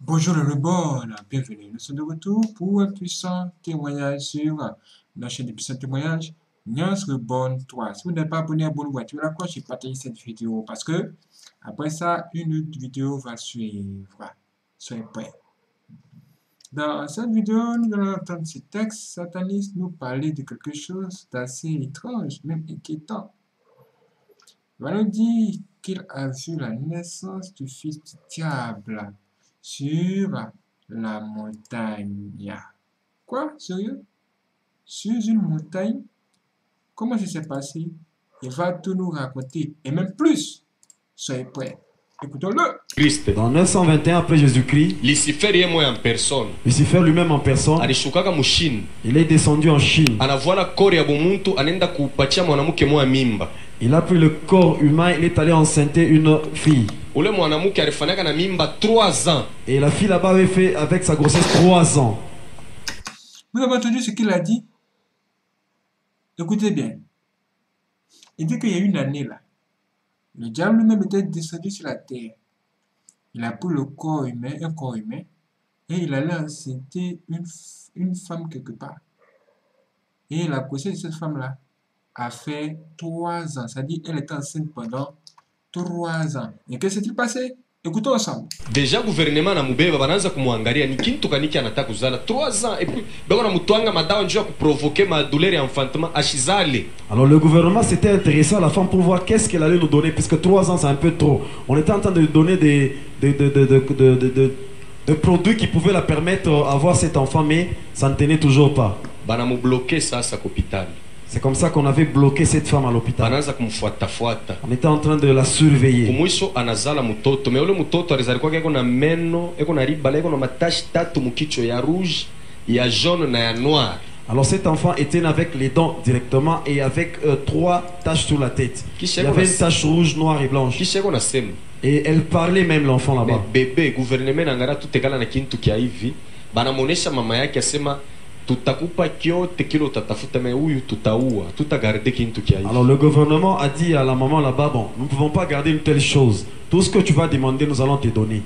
Bonjour le bon, bienvenue. Nous sommes de retour pour un puissant témoignage sur la chaîne de puissants témoignages, Nyans Reborn 3. Si vous n'êtes pas abonné, abonnez-vous, activez la cloche et partagez cette vidéo parce que après ça, une autre vidéo va suivre. Soyez prêts. Dans cette vidéo, nous allons entendre ce texte sataniste nous parler de quelque chose d'assez étrange, même inquiétant. Il va nous dire qu'il a vu la naissance du fils du diable sur la montagne. Quoi? Sérieux? Sur une montagne? Comment ça s'est passé? Il va tout nous raconter. Et même plus. Soyez prêts. Écoutons-le. Christ. Dans 921 après Jésus-Christ, Lucifer yeye mwe en personne Lucifer lui-même en personne, alishukaka mushini, il est descendu en Chine. anavuana kori ya bumuntu, anaenda kupatia mwanamke mwa mimba. Il a pris le corps humain, il est allé enceinter une fille. Ule mwanamke alifanyaka na mimba 3 ans. Et la fille là-bas avait fait avec sa grossesse 3 ans. Vous avez entendu ce qu'il a dit? Écoutez bien. Il dit qu'il y a une année là. Le diable lui-même était descendu sur la terre. Il a pris le corps humain, un corps humain, et il allait enceinter une femme quelque part. Et la grossesse de cette femme-là a fait 3 ans. C'est-à-dire qu'elle était enceinte pendant 3 ans. Et qu'est-ce qui s'est passé? Écoutons ensemble. Deja gouvernement na mubeba banaanza kumwangalia ni kintu kaniki anataka kuzala 3 ans et puis bako na mutwanga madawa njoo kuprovoquer ma douleur ya enfantement ashizale. Alors le gouvernement s'était intéressé à la femme pour voir qu'est-ce qu'elle allait nous donner, puisque 3 ans c'est un peu trop. On était en train de lui donner des produits qui pouvaient la permettre d'avoir cet enfant, mais ça ne tenait toujours pas. Bana mu bloquer sasa kwa hospitali. C'est comme ça qu'on avait bloqué cette femme à l'hôpital. Banaanza kumfuatafuata. On était en train de la surveiller. Kumwisho anazala mtoto. Me ule mtoto alizalikuwa eko na meno, eko na riba, eko na matashi 3 mukichwa ya rouge, ya jaune na ya noir. Alors cet enfant était né avec les dents directement et avec 3 taches sur la tête. Il y avait une tache rouge, noire et blanche. Kisha eko nasema. Et elle parlait même l'enfant là-bas. Bébé gouvernement nangara tutekala na kintu kia hivi. Banamuonesha mama yake asema tutakupa kyote kile utatafuta me huyu tutaua, tutagarder kintu kia hivi. Alors le gouvernement a dit à la maman là-bas, bon, nous ne pouvons pas garder une telle chose. Tout ce que tu vas demander, nous allons te donner.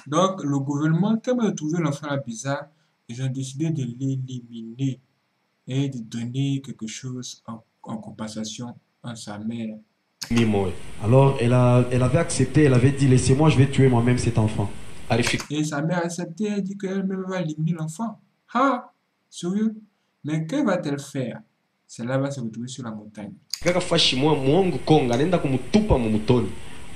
Donc le gouvernement, quand ils ont trouvé l'enfant là bizarre, ils ont décidé de l'éliminer et de donner quelque chose en compensation à sa mère. Alors elle avait accepté, elle avait dit laissez-moi, je vais tuer moi-même cet enfant. Et sa mère a accepté, elle dit qu'elle-même va éliminer l'enfant. Ah, sérieux? Mais que va-t-elle faire? Celle-là va se retrouver sur la montagne.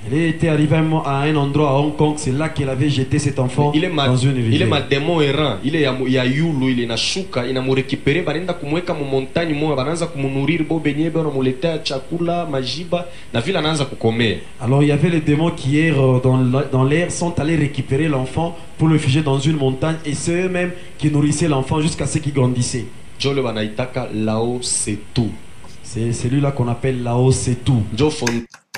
Elle était arrivée à un endroit à Hong Kong, c'est là qu'elle avait jeté cet enfant dans une rivière. Il est ma démon errant, il est ya yulu, il est na shuka, il a mu récupérer, barenda kumweka mu montagne moja, bananza kumunuriri bo benye bana muletea chakula, majiba, na vile anaanza kukomea. Alors il y avait les démons qui errent dans l'air, sont allés récupérer l'enfant pour le figer dans une montagne, et c'est eux-mêmes qui nourrissaient l'enfant jusqu'à ce qu'il grandissait. Jole banaitaka Lao Setu. C'est celui-là qu'on appelle Lao Setu.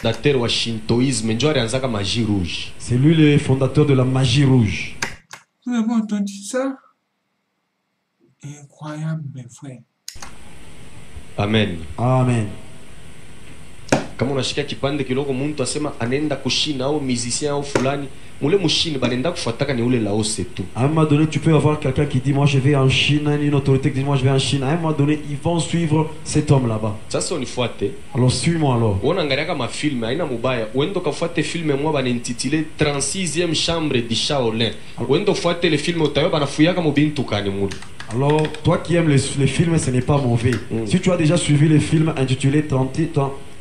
Fondateur wa shintoïsme, ndio alianzaka magie rouge. C'est lui le fondateur de la magie rouge. Vous avez entendu ça? Incroyable, mes frères. Amen. Amen. Kama unashika kipande kidogo mtu asema anaenda kushina au musicien au fulani, mule mushini banenda kufuataka ni ule Lao Setu. À un moment donné, tu peux avoir quelqu'un qui dit moi je vais en Chine, une autorité qui dit moi je vais en Chine. À un moment donné, ils vont suivre cet homme là-bas. Sasa unifuate. Alors suis-moi alors. Unaangalia kama film haina mubaya. Uendo kafuate film mwa banintitile 36e chambre du Shaolin. Uendo fuate le film utayo banafuyaka mubintu kani mule. Alors, toi qui aimes les films, ce n'est pas mauvais. Si tu as déjà suivi le film intitulé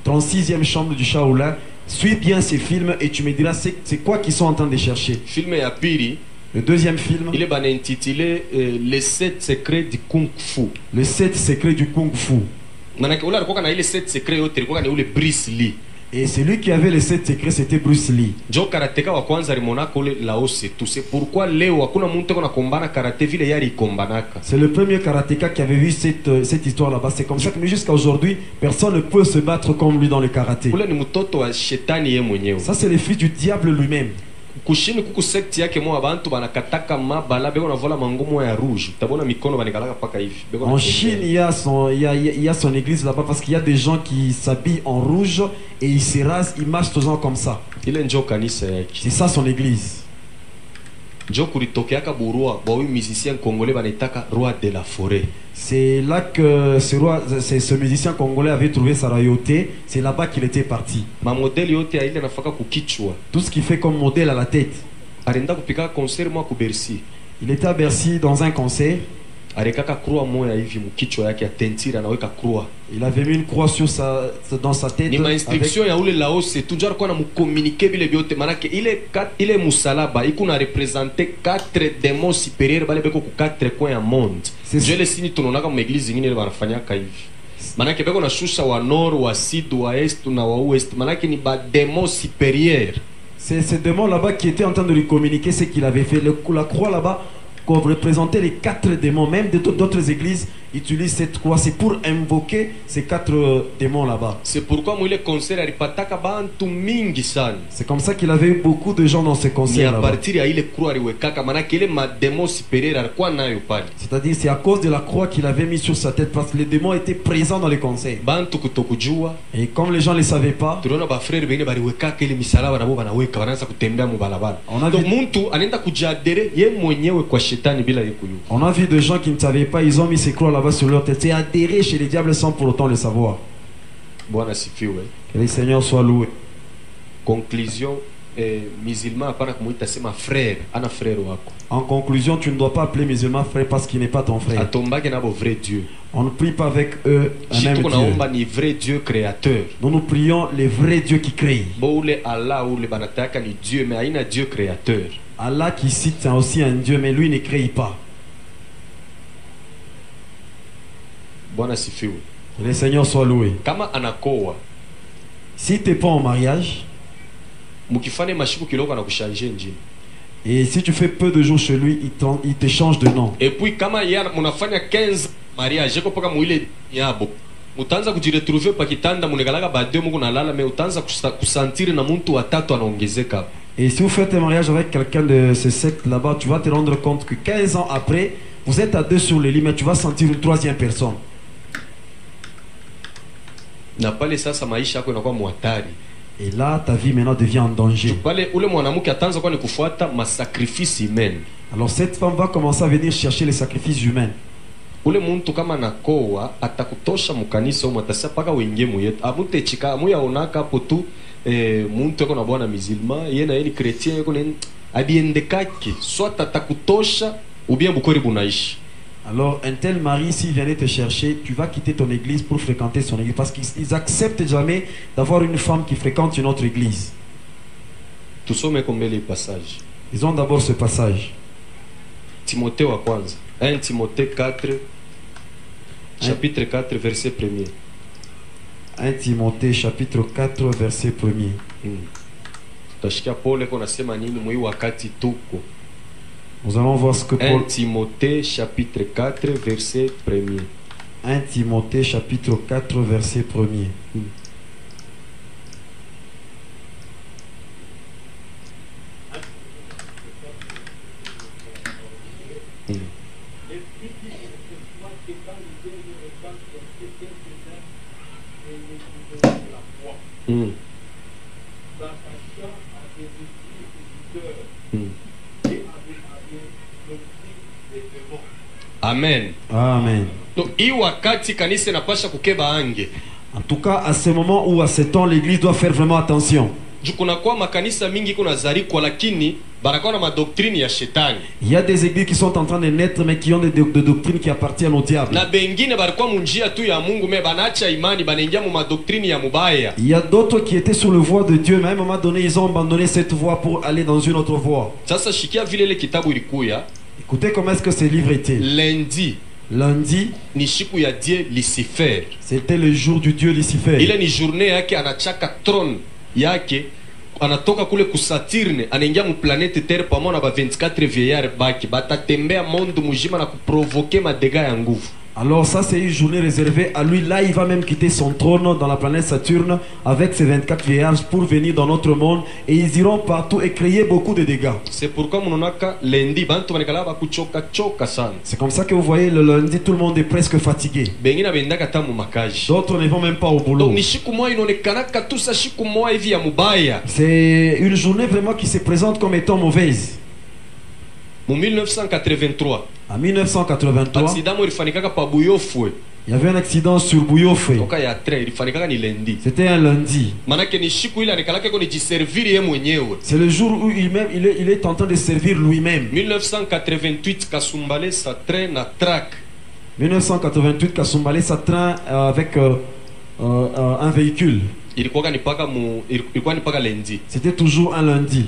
36e chambre du Shaolin, suis bien ces films et tu me diras c'est quoi qu'ils sont en train de chercher. Film ya pili. Le deuxième film, il est intitulé Les 7 secrets du Kung Fu. Les 7 secrets du Kung Fu. Manake ule alikuwa na ile 7 secrets yote alikuwa na ule Bruce Lee. Et celui qui avait les 7 secrets, c'était Bruce Lee. Jo karateka wa kwanza limonaka ule Lao Setu. C'est pourquoi leo hakuna mtu kona kombana karate vile yari kombanaka. C'est le premier karatéka qui avait vu cette histoire là-bas. C'est comme ça que jusqu'à aujourd'hui, personne ne peut se battre comme lui dans le karaté. Ule ni mtoto wa shetani yeye mwenyewe. Ça c'est le fils du diable lui-même. kushini kuku sekti yake moya bantu banakataka mabala beko navola mangomo ya rouge tabona mikono banikalaka paka hivi beko En Chine, il y a son église là-bas parce qu'il y a des gens qui s'habillent en rouge et ils se rasent, ils marchent toujours comme ça. ile njo kanisa yake. C'est ça son église. Njo kulitokeaka burua bwa huyu musicien congolais banitaka roi de la forêt. C'est là que ce musicien congolais avait trouvé sa royauté. C'est là-bas qu'il était parti. Ma modeli yote ya ile nafaka kukichwa. Tout ce qu'il fait comme modèle à la tête. Alienda kupika concert moi ku Bercy. Il était à Bercy dans un concert. Alikaka croix moya hivi mkichwa yake ya tentira anaweka croix. Il avait mis une croix dans sa tête. Ni ma instruction ya ule Laos tu jar kwa na mcommuniquer bile biote manake ile musalaba ikuna representer 4 démons supérieurs bale beko ku 4 coins ya monde. Je le signe tunonaka mu église nyingine ile banafanyaka hivi. Manake beko na shusha wa nord wa sud wa est na wa ouest manake ni ba démons supérieurs. C'est ce démon là-bas qui était en train de lui communiquer ce qu'il avait fait. La croix là-bas qu'on représentait les 4 démons, même d'autres églises utilisent cette croix, c'est pour invoquer ces 4 démons là-bas. C'est pourquoi moi le concert alipataka bantu mingi sana. C'est comme ça qu'il avait eu beaucoup de gens dans ce concert là-bas. C'est-à-dire c'est à cause de la croix qu'il avait mis sur sa tête parce que les démons étaient présents dans les concerts. Et comme les gens ne le savaient pas, on a vu des gens qui ne savaient pas, ils ont mis ces croix là-bas sur leur tête. C'est adhéré chez les diables sans pour autant le savoir. Que le Seigneur soit loué. Conclusion, musulman hapana kumuita sema frère, ana frère wako. En conclusion, tu ne dois pas appeler musulman frère parce qu'il n'est pas ton frère. Atombake na bo vrai Dieu. On ne prie pas avec eux un même Dieu. Ni vrai Dieu créateur. Nous prions les vrais dieux qui créent. Boule Allah ou le banataka ni Dieu mais haina Dieu créateur. Allah qui cite c'est aussi un Dieu mais lui ne crée pas. Bwana sifiwe. Que le Seigneur soit loué. Kama anakoa. Si tu n'es pas en mariage, mukifane mashiku kiloko na kuchanger njini. Et si tu fais peu de jours chez lui, il te change de nom. Et puis kama yana munafanya 15 mariage yako paka muile yabo. Utaanza kujiretrouver pa kitanda munekalaka baadhi muko nalala mais utaanza kusentir na mtu watatu anaongezeka. Et si vous faites un mariage avec quelqu'un de ce secte là-bas, tu vas te rendre compte que 15 ans après, vous êtes à 2 sur le lit mais tu vas sentir une 3e personne. Na pale sasa maisha yako inakuwa muhatari. Et là, ta vie maintenant devient en danger. Alors cette femme va commencer à venir chercher les sacrifices humains. Ule muntu kama nakoa atakutosha mukanisa umatasa paka uingie muyetu abute chika muya onaka hapo tu muntu yako na bwana musulman yena yeni chrétien yako ni abiendekaki soit atakutosha ou bien bukweli bunaishi. Alors un tel mari s'il venait te chercher, tu vas quitter ton église pour fréquenter son église parce qu'ils acceptent jamais d'avoir une femme qui fréquente une autre église. Tusome combien les passages. Ils ont d'abord ce passage. Timothée wa kwanza. 1 Timothée 4 chapitre 4 verset 1er. 1 Timothée chapitre 4 verset 1er. Tashikia pole kwa nasema nini mwi wakati tuko. Nous allons voir ce que Paul... 1 Timothée chapitre 4 verset 1er. 1 Timothée chapitre 4 verset 1er. Amen. Amen. Donc, en tout cas, à ce moment ou à ce temps, l'église doit faire vraiment attention. Il y a des églises qui sont en train de naître mais qui ont des doctrines qui appartiennent au diable. Il y a d'autres qui étaient sur le voie de Dieu mais à un moment donné ils ont abandonné cette voie pour aller dans une autre voie. Écoutez comment est-ce que ce livre était. Lundi, c'était le jour du dieu Lucifer. Anatoka kule ku Saturne anaingia mu planète Terre pamoja na ba 24 vieillards baki batatembea monde mujima na kuprovoke madega ya nguvu. Alors ça c'est une journée réservée à lui. Là il va même quitter son trône dans la planète Saturne avec ses 24 vieillards pour venir dans notre monde. Et ils iront partout et créer beaucoup de dégâts. C'est pourquoi munonaka lendi bantu banekala bakuchoka choka sana. C'est comme ça que vous voyez le lundi tout le monde est presque fatigué. Bengine bendaka tamu makaji. D'autres ne vont même pas au boulot. Donc ni siku moja inaonekanaka tu sa siku moja hivi ya mubaya. C'est une journée vraiment qui se présente comme étant mauvaise. Mu 1983. En 1983, Accident mo ilifanikaka pa Buyofwe. il y avait un accident sur Bouyofe. Toka ya train ilifanikaka ni lendi. C'était un lundi. Manake ni siku ile anikalaka ko ni jiservir yeye mwenyewe. C'est le jour où il est en train de servir lui-même. 1988 Kasumbale sa train na track. 1988, Kasumbale s'attraint avec un véhicule. Ilikuwa ni paka lendi. C'était toujours un lundi.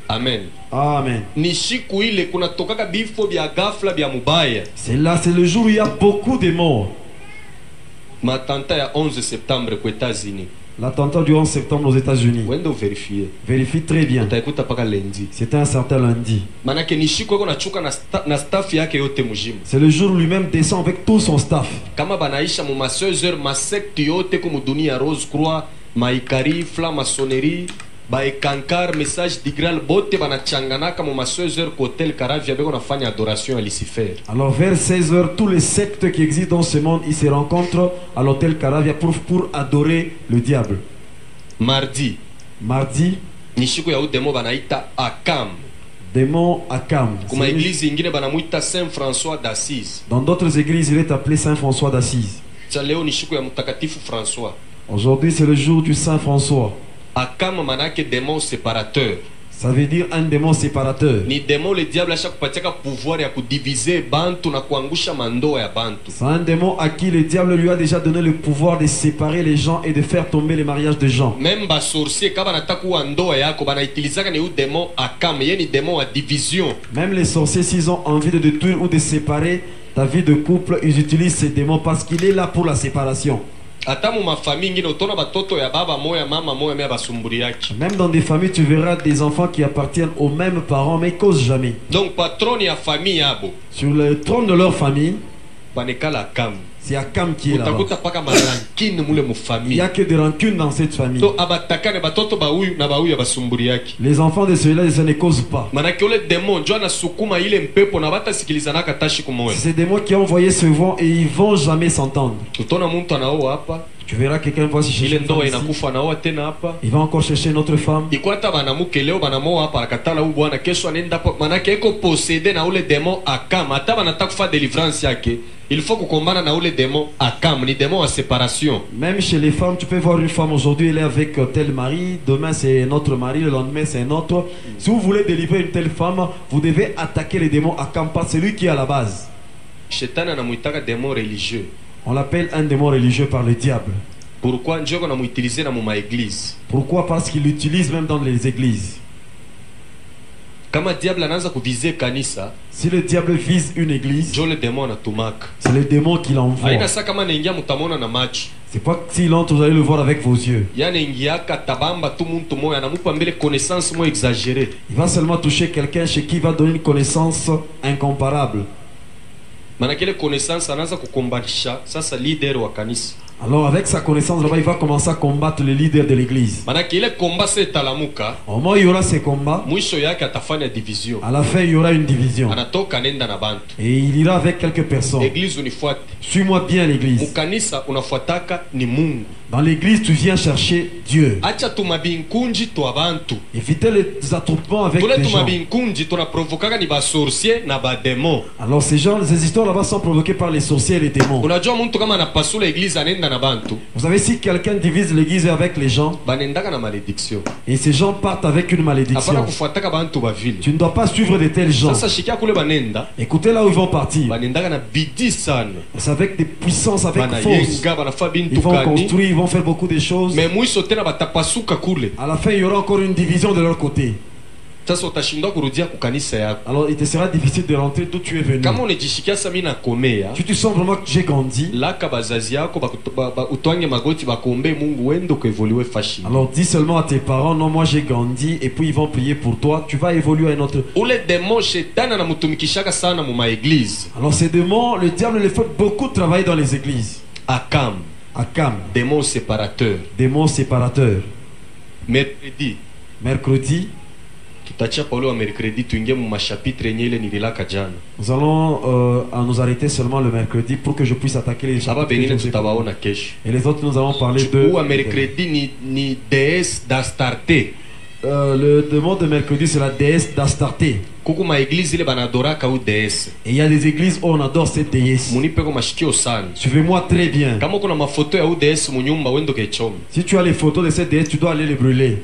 Amen. Amen. Ni siku ile kuna tokaka bifo bya ghafla bya mubaya. C'est là, c'est le jour où il y a beaucoup de morts. Matanta ya 11 septembre aux États-Unis. L'attentat du 11 septembre aux États-Unis. Wendo vérifier. Vérifie très bien. Utaikuta paka lendi. C'était un certain lundi. Manake ni siku yako nachuka na staff yake yote mujima. C'est le jour où lui-même descend avec tout son staff. Kama banaisha mu masezeur masekti yote ko mudunia Rose Croix, maikari, maçonnerie, baekankar message d'igral bote banachanganaka mu masezeur ko hotel Caravia beko nafanya adoration à Lucifer. Alors vers 16h, tous les sectes qui existent dans ce monde, ils se rencontrent à l'hôtel Caravia pour adorer le diable. Mardi, Mardi, ni siku ya udemo banaita Akam. démon Akam. Kuma église ingine banamuita Saint François d'Assise. Dans d'autres églises, il est appelé Saint François d'Assise. Cha leo ni siku ya mtakatifu François. Aujourd'hui, c'est le jour du Saint François. Akam manake démon séparateur. Ça veut dire un démon séparateur. Ni démon le diable acha kupatiaka pouvoir ya kudiviser bantu na kuangusha mandoa ya bantu. C'est un démon à qui le diable lui a déjà donné le pouvoir de séparer les gens et de faire tomber les mariages de gens. Même ba sorcier kaba nataka kuwa ndoa yako banaitilizaka ni u démon Akam, yeye ni démon à division. Même les sorciers, s'ils ont envie de détruire ou de séparer ta vie de couple, ils utilisent ces démons parce qu'il est là pour la séparation. Ata mu mafamille ngine utona batoto ya baba moya mama moya me basumburiaki. Même dans des familles, tu verras des enfants qui appartiennent aux mêmes parents mais ils causent jamais. Donc patron ya famille yabo Sur le trône de leur famille, banekala Akam. c'est Akam qui est là. Utakuta paka marankine mule mu Il famille. n'y a que des rancunes dans cette famille. To abatakane batoto ba huyu na ba huyu basumburiaki. Les enfants de ceux-là, ça ne cause pas. Manake ole démon njoo anasukuma ile mpepo na batasikilizanaka tashi kumoya. C'est ces démons qui ont envoyé ce vent et ils vont jamais s'entendre. Utona muntu anaoa hapa. Tu verras quelqu'un va se chercher Ile une femme ndoa ici. inakufa anaoa tena hapa. Il va encore chercher une autre femme. Ikwata banamuke leo banamoa hapa akatala huyu bwana kesho anaenda hapo manake iko possédé na ule démon Akam. Hata banataka kufa délivrance yake. Il faut kukombana na ule démon Akam, ni démon à séparation. Même chez les femmes, tu peux voir une femme aujourd'hui, elle est avec tel mari, demain c'est notre mari, le lendemain c'est un autre. Si vous voulez délivrer une telle femme, vous devez attaquer les démons Akam, pas celui qui est à la base. Shetani anamuitaka démon religieux. On l'appelle un démon religieux par le diable. Pourquoi Dieu qu'on a utilisé dans ma église? Pourquoi? Parce qu'il l'utilise même dans les églises. Kama diable anaanza kuviser kanisa, Si le diable vise une église, Dieu le démon anatumaka. c'est le démon qui l'envoie. Haina sasa kama naingia mutamona na macho. C'est pas que s'il entre, vous allez le voir avec vos yeux. Yanaingiaka tabamba tu muntu moya anamupa mbele connaissance mo exagérée. Il va seulement toucher quelqu'un chez qui il va donner une connaissance incomparable. Manake ile connaissance anaanza kukombanisha sasa leader wa kanisa. Alors avec sa connaissance là-bas, il va commencer à combattre les leaders de l'église. Manake ile combat setalamuka, Au moment où il y aura ces combats, mwisho yake atafanya division. à la fin il y aura une division. Anatoka nenda na bantu. Et il ira avec quelques personnes. Église unifuate. Suis-moi bien l'église. Mukanisa unafuataka ni Mungu. Dans l'église, tu viens chercher Dieu. Acha tumabinkunji twa bantu. Évitez les attroupements avec Tule les gens. tumabinkunji tunaprovokaka ni ba sorcier na ba démon. Alors ces gens, ces histoires là-bas sont provoquées par les sorciers et les démons. Unajua mtu kama anapasula église anenda na bantu, Vous savez, si quelqu'un divise l'église avec les gens, banendaka na malédiction. et ces gens partent avec une Hapana malédiction, kufuataka bantu ba vile. tu ne dois pas suivre de tels gens. Sasa shikia kule banenda, Écoutez là où ils vont partir. banendaka na bidii sana. C'est avec des puissances, avec force. Banayenga banafa bintu Ils vont kani. construire, ils vont faire beaucoup de choses. Mais mwisho tena batapasuka kule. À la fin, il y aura encore une division de leur côté. Sasa utashindwa kurudia kukanisa yako. Alors il te sera difficile de rentrer d'où tu es venu. Kama unajishikia sasa mimi nakomea. Si tu sens vraiment que j'ai grandi. Laka bazazi yako utwange magoti bakombe Mungu wendo kuevolue fashion. Alors dis seulement à tes parents, non moi j'ai grandi, et puis ils vont prier pour toi, tu vas évoluer à un autre. Ule démon shetani anamutumikishaka sana mu église. Alors ces démons, le diable les fait beaucoup travailler dans les églises. Akam. Akam. Démon séparateur. Démon séparateur. Mercredi. Mercredi. Tutacha Paulo wa mercredi tuingie mu machapitre yenye ile nililaka jana. Nous allons nous arrêter seulement le mercredi pour que je puisse attaquer les Aba chapitres. benine tutabaona kesho. Et les autres nous allons parler de. Ou à mercredi ni déesse d'Astarte. Le démon de mercredi c'est la déesse d'Astarté. Kuku ma église ile banadoraka ou déesse. Et il y a des églises où on adore cette déesse. Munipe ko mashikio sana. Suivez-moi très bien. Kama kuna mafoto ya ou déesse mu nyumba wendo kechoma. Si tu as les photos de cette déesse, tu dois aller les brûler.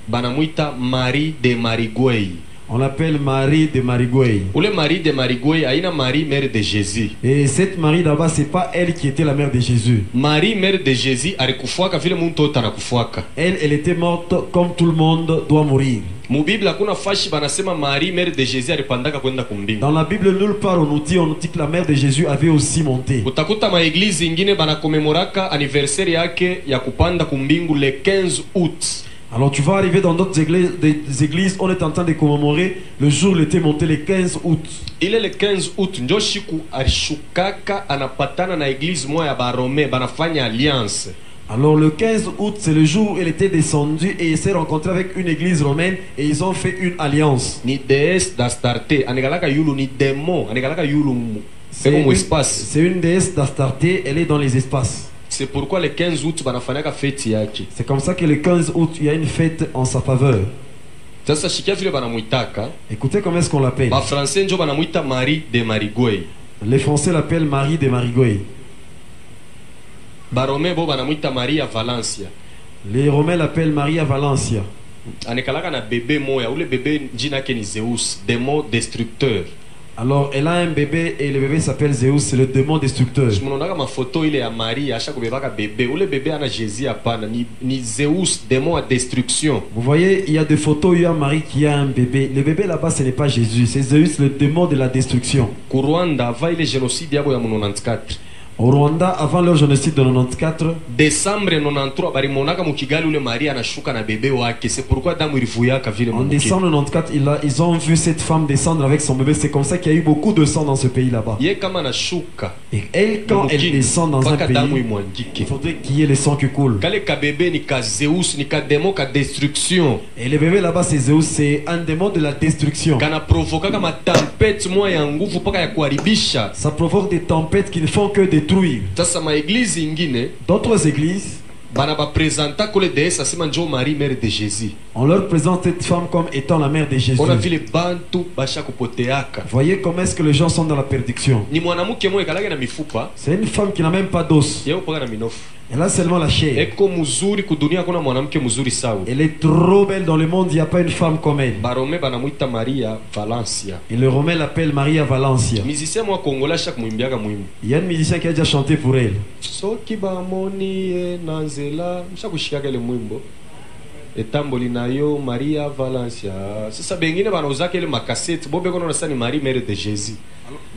Banamuita Marie de Marigouey. On l'appelle Marie de Marigouey. Ule Marie de Marigouey aina Marie mère de Jésus. Et cette Marie là-bas, c'est pas elle qui était la mère de Jésus. Marie mère de Jésus alikufuaka vile muntu wote anakufuaka. Elle était morte comme tout le monde doit mourir. Mu Biblia hakuna fashi banasema Marie mère de Jésus alipandaka kwenda kumbingu. Dans la Bible nulle part on nous dit que la mère de Jésus avait aussi monté. Utakuta ma église ingine banakomemoraka anniversaire yake ya kupanda kumbingu le 15 août. Alors tu vas arriver dans d'autres églises, des églises, on est en train de commémorer le jour où il était monté le 15 août. Il est le 15 août ndio shiku alishukaka anapatana na église moja ya Barome banafanya alliance. Alors le 15 août c'est le jour où il était descendu et il s'est rencontré avec une église romaine et ils ont fait une alliance. Ni déesse d'Astarte anegalaka yulu ni démon anegalaka yulu C'est une déesse d'Astarté, elle est dans les espaces. C'est pourquoi le 15 août banafanyaka fête yake. C'est comme ça que le 15 août il y a une fête en sa faveur. Sasa shikia vile banamuitaka. Écoutez comment est-ce qu'on l'appelle. Ba français njo banamuita Marie de Marigouey. Les Français l'appellent Marie de Marigouey. Ba Romain bo banamuita Maria Valencia. Les Romains l'appellent Maria Valencia. Anekalaka na bébé moya, ule bébé njina yake ni Zeus, démon destructeur. Alors elle a un bébé et le bébé s'appelle Zeus, c'est le démon destructeur. Mnaonaka mafoto ile ya Maria asha kubebaka bébé, ule bébé ana Jésus hapana, ni Zeus, démon à destruction. Vous voyez, il y a des photos où il y a Marie qui a un bébé. Le bébé là-bas ce n'est pas Jésus, c'est Zeus, le démon de la destruction. Ku Rwanda va ile génocide yabo ya 94. Au Rwanda, avant leur génocide de 94, Décembre 93 barimonaka mu Kigali ule Maria anashuka na bébé wake. C'est pourquoi damu ilivuyaka vile en mu décembre 94, ils ont vu cette femme descendre avec son bébé. C'est comme ça qu'il y a eu beaucoup de sang dans ce pays là-bas. Ye kama anashuka. Et elle, quand elle descend dans un pays, il faudrait qu'il y ait le sang qui coule. Kale ka bébé ni ka Zeus ni ka démon ka destruction. Et le bébé là-bas, c'est Zeus, c'est un démon de la destruction. Kana provoka kama tempête moya ya nguvu paka ya kuharibisha. Ça provoque des tempêtes qui ne font que détruire. Sasa ma église ingine D'autres églises, bana ba présenta kule déesse asema njo Marie mère de Jésus. on leur présente cette femme comme étant la mère de Jésus. On a vu les bantu basha kupoteaka. Voyez comment est-ce que les gens sont dans la perdition. Ni mwanamke moya kalaka na mifupa. C'est une femme qui n'a même pas d'os. Yeye upaka na minofu. Elle a seulement la chair. Eko muzuri kudunia kuna mwanamke muzuri sawa. Elle est trop belle dans le monde, il n'y a pas une femme comme elle. Barome banamuita Maria Valencia. Et le Romain l'appelle Maria Valencia. Musicien moi congolais chaque mwimbiaka mwimbo. Il y a un musicien qui a déjà chanté pour elle. Soki bamoni e nanzela mshakushikaka ile mwimbo. Etamboli nayo Maria Valencia. Sasa bengine banauzaka ile makaseti. Bobe kono nasani Marie mère de Jésus.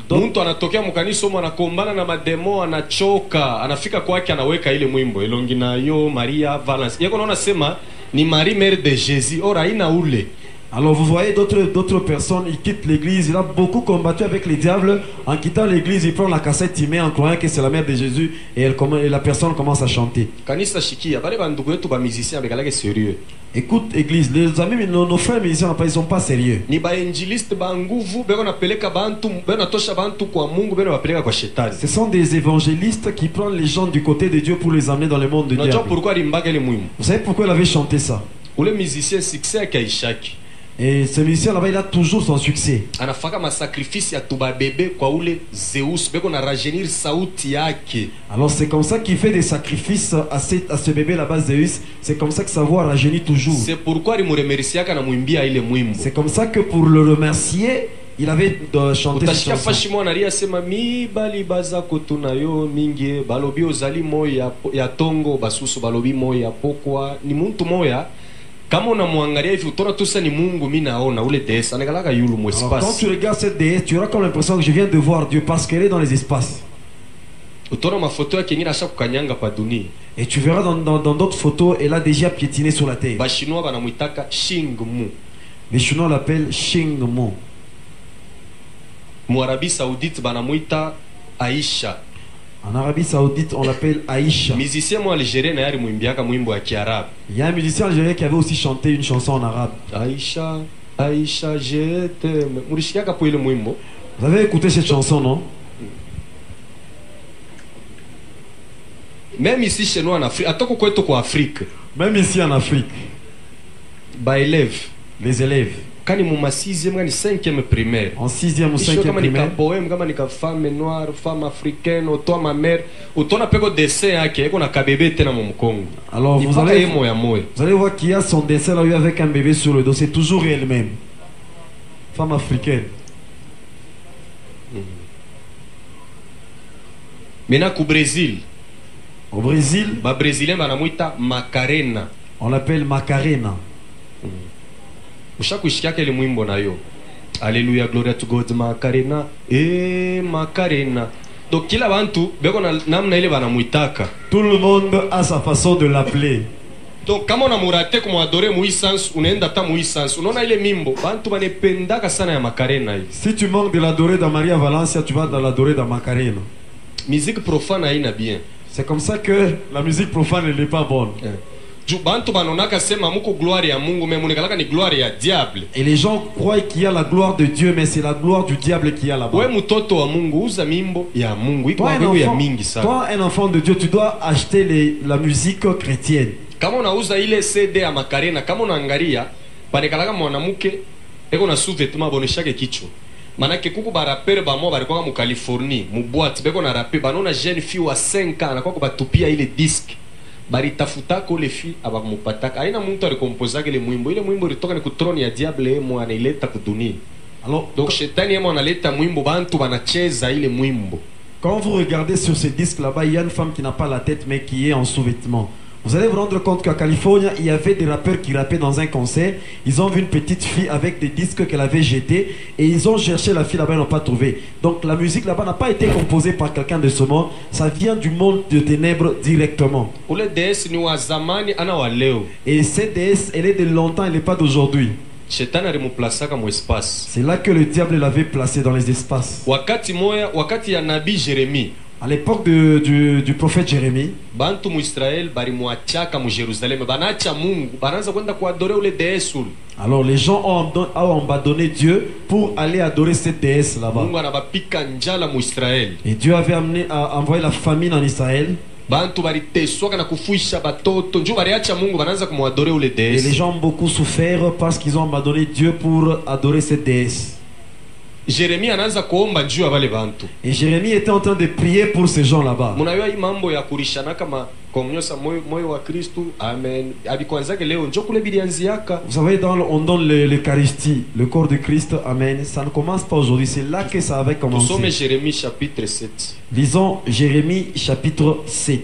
Muntu anatokea mkanisa mwa anakombana na mademo anachoka, anafika kwake anaweka ile mwimbo elongi nayo Maria Valencia. Yako naona sema ni Marie mère de Jésus. Ora ina ule. Alors vous voyez d'autres personnes, ils quittent l'église. Il a beaucoup combattu avec les diables. En quittant l'église, il prend la cassette, il met en croyant que c'est la mère de Jésus et la personne commence à chanter. Kanisa shikia, bale bandugu yetu ba musiciens bekalake sérieux. Écoute église, les amis, nos frères musiciens, ils sont pas sérieux. Ni ba evangeliste ba nguvu beko napeleka bantu, beko natosha bantu kwa Mungu, beko bapeleka kwa shetani. Ce sont des évangélistes qui prennent les gens du côté de Dieu pour les amener dans le monde de Dieu. Pourquoi rimbaka ile mwimbo? Vous savez pourquoi il avait chanté ça? Ule musicien succès akaishaki. Et ce musicien là-bas, il a toujours son succès. Anafaka ma sacrifice ya tuba bébé kwa ule Zeus beko na rajeunir sauti yake. Alors c'est comme ça qu'il fait des sacrifices à ce bébé là-bas Zeus. C'est comme ça que sa voix rajeunit toujours. C'est pourquoi rimuremerciaka na mwimbia ile mwimbo. C'est comme ça que pour le remercier, il avait chanté cette chanson. Fashi mwana ria sema mi bali baza kotuna yo mingi balobi ozali moya ya tongo basusu balobi moya pokwa ni muntu moya kama unamwangalia hivi utaona tu sasa ni Mungu mimi naona ule DS anakalaka yulu mu Alors, quand espace. tu regardes cette déesse, tu auras comme l'impression que je viens de voir Dieu parce qu'elle est dans les espaces. Utaona mafoto yake ingine asha kukanyanga pa dunia. Et tu verras dans d'autres photos, elle a déjà piétiné sur la terre. Ba chinois banamuitaka Shingmu. Les Chinois l'appellent Shingmo. Mu Arabie Saoudite banamuita Aisha. En Arabie Saoudite, on l'appelle Aïcha. Musicien mo algérien na yari muimbiaka mwimbo ya Kiarabu. Il y a un musicien algérien qui avait aussi chanté une chanson en arabe. Aisha, Aisha, je t'aime. Mulishikiaka po ile mwimbo? Vous avez écouté cette chanson, non? Même ici chez nous en Afrique, atoko kwetu kwa Afrique, Même ici en Afrique, ba élève les élèves, kani mu ma 6e kani 5e primaire. en 6e ou Isho 5e kama nika primaire, poème kama nika femme noire, femme africaine, otoa ma mère, utona peko dessin yake eko na kabebe tena mu mkongo. alors vous Ipaka allez, ye moya moya. vous allez voir qu'il y a son dessin là, lui, avec un bébé sur le dos. C'est toujours elle-même. Femme africaine. Mena ku Brésil, Au Brésil, ba brésilien banamuita Macarena. on l'appelle Macarena. Ushakuishikiaka ile mwimbo nayo. Alléluia, glory to God, Macarena, Macarena. Donc kila bantu beko na namna ile banamuitaka. Tout le monde a sa façon de l'appeler. Donc kama unamurate kumwadore muisans unaenda ta muisans unaona ile mimbo bantu banependaka sana ya Macarena hii. Si tu manques de l'adorer dans Maria Valencia, tu vas dans l'adorer dans Macarena. Musique profane haina bien. C'est comme ça que la musique profane elle n'est pas bonne. Juu bantu banonaka sema muko gloire ya Mungu mais munekalaka ni gloire ya diable. Et les gens croient qu'il y a la gloire de Dieu, mais c'est la gloire du diable qui y a là-bas. We mutoto wa Mungu uza mimbo ya Mungu iko Toi, mbegu ya mingi sana. toi, un enfant de Dieu, tu dois acheter la musique chrétienne. Kama unauza ile CD ya Macarena, kama unaangalia panekalaka mwanamke eko na sous-vêtement boneshake kichwa. Manake kuku barapere bamo balikuwa mu Californie, mu boîte beko na rape banona jeune fille wa 5 ans anakuwa batupia ile disque. Baritafutako le fille abakumupataka. Aina muntu alikompozaka ile mwimbo. Ile mwimbo ilitoka ni kutroni ya diable yemo anaileta kudunia. Alors, Donc shetani yemo analeta mwimbo bantu banacheza ile mwimbo. quand vous regardez sur ces disques là-bas, il y a une femme qui n'a pas la tête mais qui est en sous-vêtements. Vous allez vous rendre compte qu'à Californie, il y avait des rappeurs qui rappaient dans un concert. Ils ont vu une petite fille avec des disques qu'elle avait jetés et ils ont cherché la fille là-bas, ils n'ont pas trouvé. Donc la musique là-bas n'a pas été composée par quelqu'un de ce monde. Ça vient du monde de ténèbres directement. Ule DS ni wa zamani ana wa leo. Et cette déesse, elle est de longtemps, elle n'est pas d'aujourd'hui. Shetani alimuplasaka mu espace. C'est là que le diable l'avait placé dans les espaces. Wakati moya, wakati ya nabii Jérémie, À l'époque du prophète Jérémie, bantu mu Israel balimwachaka mu Jerusalem, banacha Mungu, banaanza kwenda kuadore ule DS ule. alors les gens ont abandonné Dieu pour aller adorer cette déesse là-bas. Mungu anabapika njala mu Israel. Et Dieu avait envoyé la famine en Israël. Bantu baliteswaka na kufuisha batoto, njoo baliacha Mungu banaanza kumwadore ule Et les DS. gens ont beaucoup souffert parce qu'ils ont abandonné Dieu pour adorer cette déesse. Jérémie anaanza kuomba njoo ya wale bantu. Et Jérémie était en train de prier pour ces gens là-bas. Munayua hii mambo ya kurishana kama kumnyosa moyo wa Kristo. Amen. Abikwanzake leo njoo kule bilianziaka. Vous savez, on donne l'Eucharistie, le corps de Christ, Amen. Ça ne commence pas aujourd'hui, c'est là que ça avait Tusome commencé. Jérémie chapitre 7. Lisons Jérémie chapitre 7.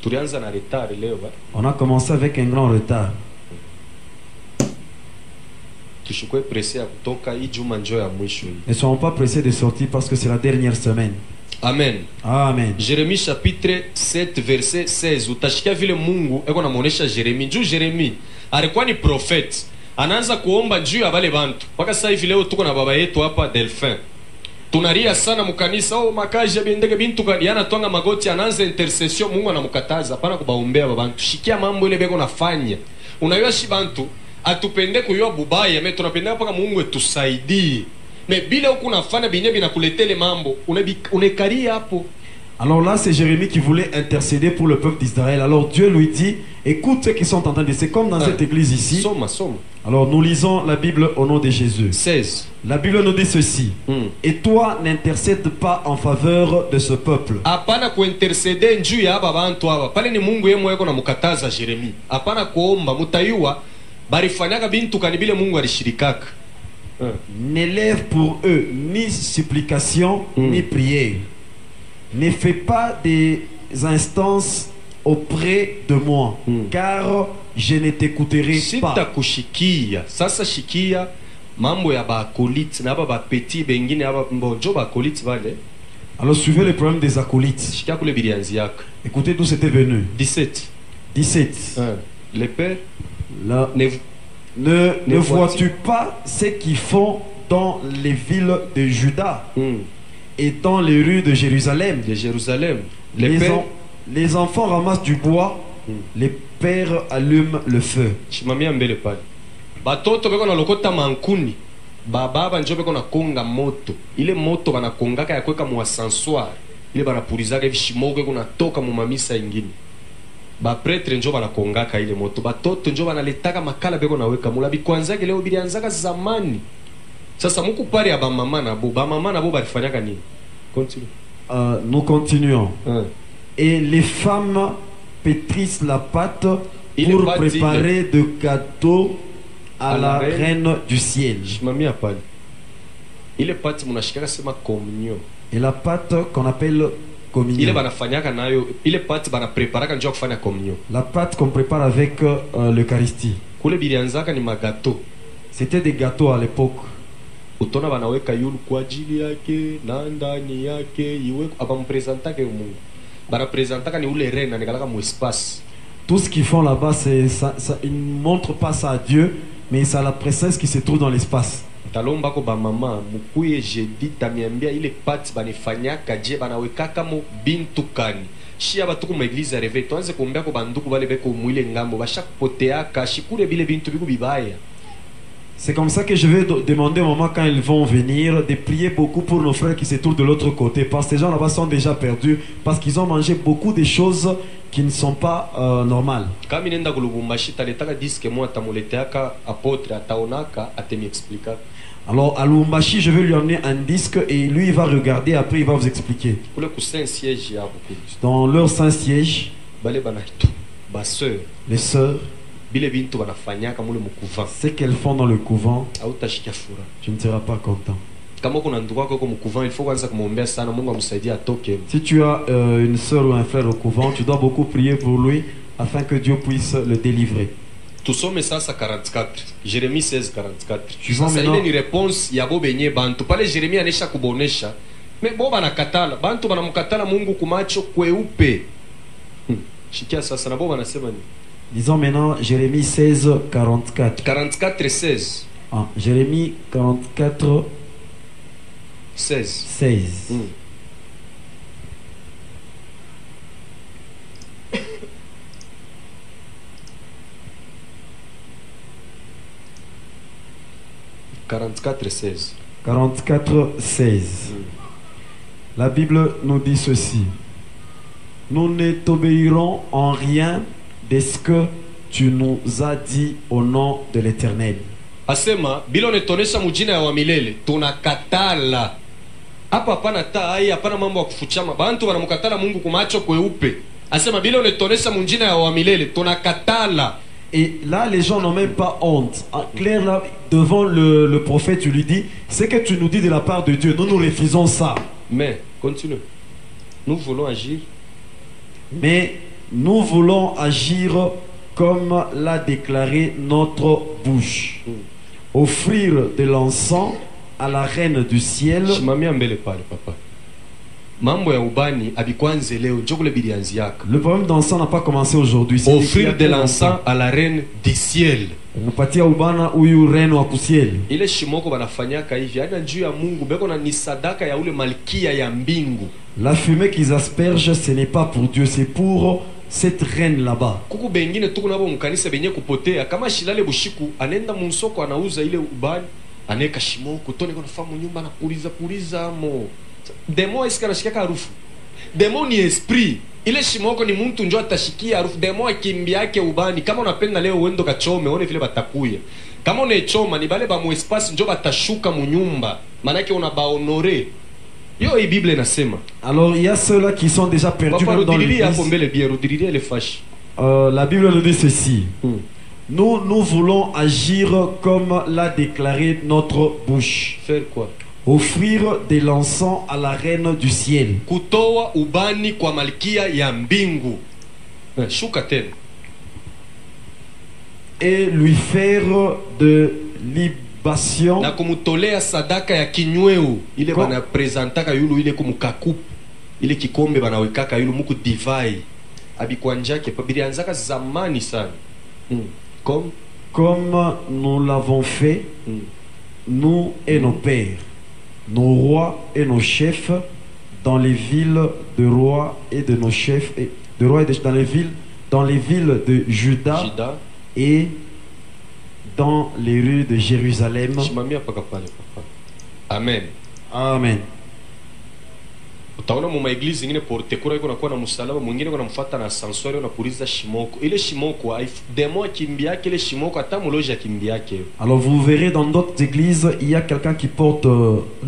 Tulianza na retard leo ba. On a commencé avec un grand retard. Tushukwe presse ya kutoka hii juma njoo ya mwisho hii. Ne soyons pas pressés de sortir parce que c'est la dernière semaine. Amen. Amen. Jérémie chapitre 7 verset 16. Utashikia vile Mungu eko namuonesha Jérémie. Njoo Jérémie alikuwa ni prophet. Anaanza kuomba juu ya wale bantu. Mpaka sasa hivi leo tuko na baba yetu hapa Delphin. Tunalia sana mkanisa, oh makaji ya bendege bintu kadi yana twanga magoti, anaanza intercession, Mungu anamkataza hapana kubaombea babantu. Shikia mambo ile beko nafanya. Unayua shi bantu atupende kuyua bubaya, me tunapenda paka Mungu etusaidie. Me bila huku nafanya binye binakuletele mambo, unekaria hapo. Alors là, c'est Jérémie qui voulait intercéder pour le peuple d'Israël. Alors Dieu lui dit, écoute ceux qui sont en train de... C'est comme dans cette église ici. Soma. Alors nous lisons la Bible au nom de Jésus. 16. La Bible nous dit ceci. Et toi, n'intercède pas en faveur de ce peuple. Hapana kuintercede njuu ya aba bantu aba. Pale ni Mungu yeye mweko na mukataza Jeremie. Hapana kuomba mutayua barifanyaka bintu kanibile Mungu alishirikaka. N'élève pour eux ni supplication ni prière. Ne fais pas des instances auprès de moi, car je ne t'écouterai pas. sitakushikia. Sasa shikia mambo ya baakolite na aba bapeti bengine aba mbojo baakolite vale. Alors suivez le problème des acolytes. Shikia kule bilianziaka. Écoutez d'où c'était venu. 17. 17. Le père Là, ne vois-tu pas ce qu'ils font dans les villes de Juda et dans les rues de Jérusalem? de Jérusalem. Les enfants ramassent du bois, les pères allument le feu. Shimamia mbele pale. Batoto beko na lokota mankuni. Baba njo beko na konga moto. Ile moto bana kongaka ya kweka mu ascenseur. Ile bana pulizaka hivi shimogo kuna toka mu mamisa ingine. Ba pretre njo bana kongaka ile moto. Batoto njo bana letaka makala beko na weka mula bikwanzake leo bilianzaka zamani. Sasa muku pale ya ba mama na bo balifanyaka nini? Continue. Nous continuons. Et les femmes pétrissent la pâte pour préparer de gâteaux à la reine du ciel. Shimamia pale. Ile pâte munashikaka sema communion. Et la pâte qu'on appelle communion. Ile banafanyaka nayo, ile pâte bana preparaka njoo kufanya communion. La pâte qu'on prépare avec l'Eucharistie. Kule bilianzaka ni magato. C'était des gâteaux à l'époque. Utona banaweka yulu kwa ajili yake na ndani yake iwe abampresentaka Mungu. Banapresentaka ni ule reine anikalaka mu espace. Tout ce qu'ils font là-bas, ils ne montrent pas ça à Dieu, mais c'est à la princesse qui se trouve dans l'espace. Talomba ko ba mama mukuye jeudi tamiambia ile pati banifanyaka je banawekaka mo bintu kani. Shia batuku mu église réveil tuanze kuombea ko banduku bale beko muile ngambo bashakupoteaka shikure bile bintu biku bibaya. C'est comme ça que je vais demander au moment quand ils vont venir de prier beaucoup pour nos frères qui se trouvent de l'autre côté, parce que ces gens là-bas sont déjà perdus, parce qu'ils ont mangé beaucoup de choses qui ne sont pas normales. Kama nenda kulubumbashi taletaka disque moi tamuleteaka apôtre ataonaka atemi explica. Alors à Lubumbashi, je vais lui emmener un disque et lui il va regarder, après il va vous expliquer. Kule ku saint siège ya beaucoup. Dans leur saint siège, Bale banatu ba sœur les sœurs, bile bintu banafanyaka mule mukuva. ce qu'elles font dans le couvent, Autashikia fura. tu ne seras pas content. Kama kuna ndugu wako kwa mkuvani, il faut kwanza kumwombea sana Mungu amsaidie atoke. Si tu as une sœur ou un frère au couvent, tu dois beaucoup prier pour lui afin que Dieu puisse le délivrer. Tusome sasa 44. Jérémie 16 44. Suivons Sasa maintenant. ile ni réponse ya bo benye bantu. Pale Jérémie anesha kubonesha. Me bo banakatala. Bantu banamkatala Mungu kumacho kweupe. Shikia sasa na bo banasema ni. Disons maintenant Jérémie 16, 44. 44 16. Ah, Jérémie 44, 16. 16. Mm. « 44 16. 44, 16. La Bible nous dit ceci. Nous ne t'obéirons en rien de ce que tu nous as dit au nom de l'Éternel. Asema bila unetonesha mujina ya wa milele tunakatala. Hapa hapana tai, hapana mambo ya kufuchama. Bantu wanamkatala Mungu kumacho kweupe. Asema bila unetonesha mujina ya wa milele tunakatala. Et là, les gens n'ont même pas honte. En clair, là, devant le prophète, tu lui dis, ce que tu nous dis de la part de Dieu, nous nous refusons ça. Mais, continue. Nous voulons agir. Mais nous voulons agir comme l'a déclaré notre bouche. Offrir de l'encens à la reine du ciel. Shimamia mbele pale papa. Mambo ya ubani abikwanze leo njokule bilianziaka. Le problème d'encens n'a pas commencé aujourd'hui. C'est Offrir de l'encens à la reine du ciel. Unapatia ubana huyu reine wa kusieli. Ile shimoko banafanyaka hivi hata juu ya Mungu beko na ni sadaka ya ule malkia ya mbingu. La fumée qu'ils aspergent, ce n'est pas pour Dieu, c'est pour cette reine là-bas. Kuku bengine tuku nabo mkanisa benye kupotea kama shilale bushiku anenda munsoko anauza ile ubani aneka shimoko tone kwa famu nyumba na puliza mo. Demo iska nashika harufu. Demo ni esprit. Ile shimoko ni mtu njoo atashikia harufu. Demo akimbia yake ubani kama unapenda leo uendo kachome one vile batakuya. Kama unechoma ni bale ba mu espace njoo batashuka mu nyumba. Maana yake una baonore. Yo hii Bible inasema. Alors il y a ceux-là qui sont déjà perdus même dans l'église. La Bible nous dit ceci. Nous voulons agir comme l'a déclaré notre bouche. Faire quoi? Offrir de l'encens à la reine du ciel. Kutoa ubani kwa malkia ya mbingu. Shuka tena. et lui faire de libation. na kumutolea sadaka ya kinyweu ile Ko- banapresentaka yulu ile kumukakupu ile kikombe banawekaka yulu muku divai abikwanjake bilianzaka zamani sana comme Comme nous l'avons fait, nous et nos pères, nos rois et nos chefs, dans les villes de rois et de nos chefs, et de rois et dans les villes de Juda Jida et dans les rues de Jérusalem. shimamia paka pale papa. Amen. Amen. Utaona mu maeglise zingine porte kura iko nakuwa na msalaba mwingine kuna mfuata na sansori unapuriza shimoko ile shimoko demo kimbiake ile shimoko hata muloja kimbiake. Alors vous verrez dans d'autres églises, il y a quelqu'un qui porte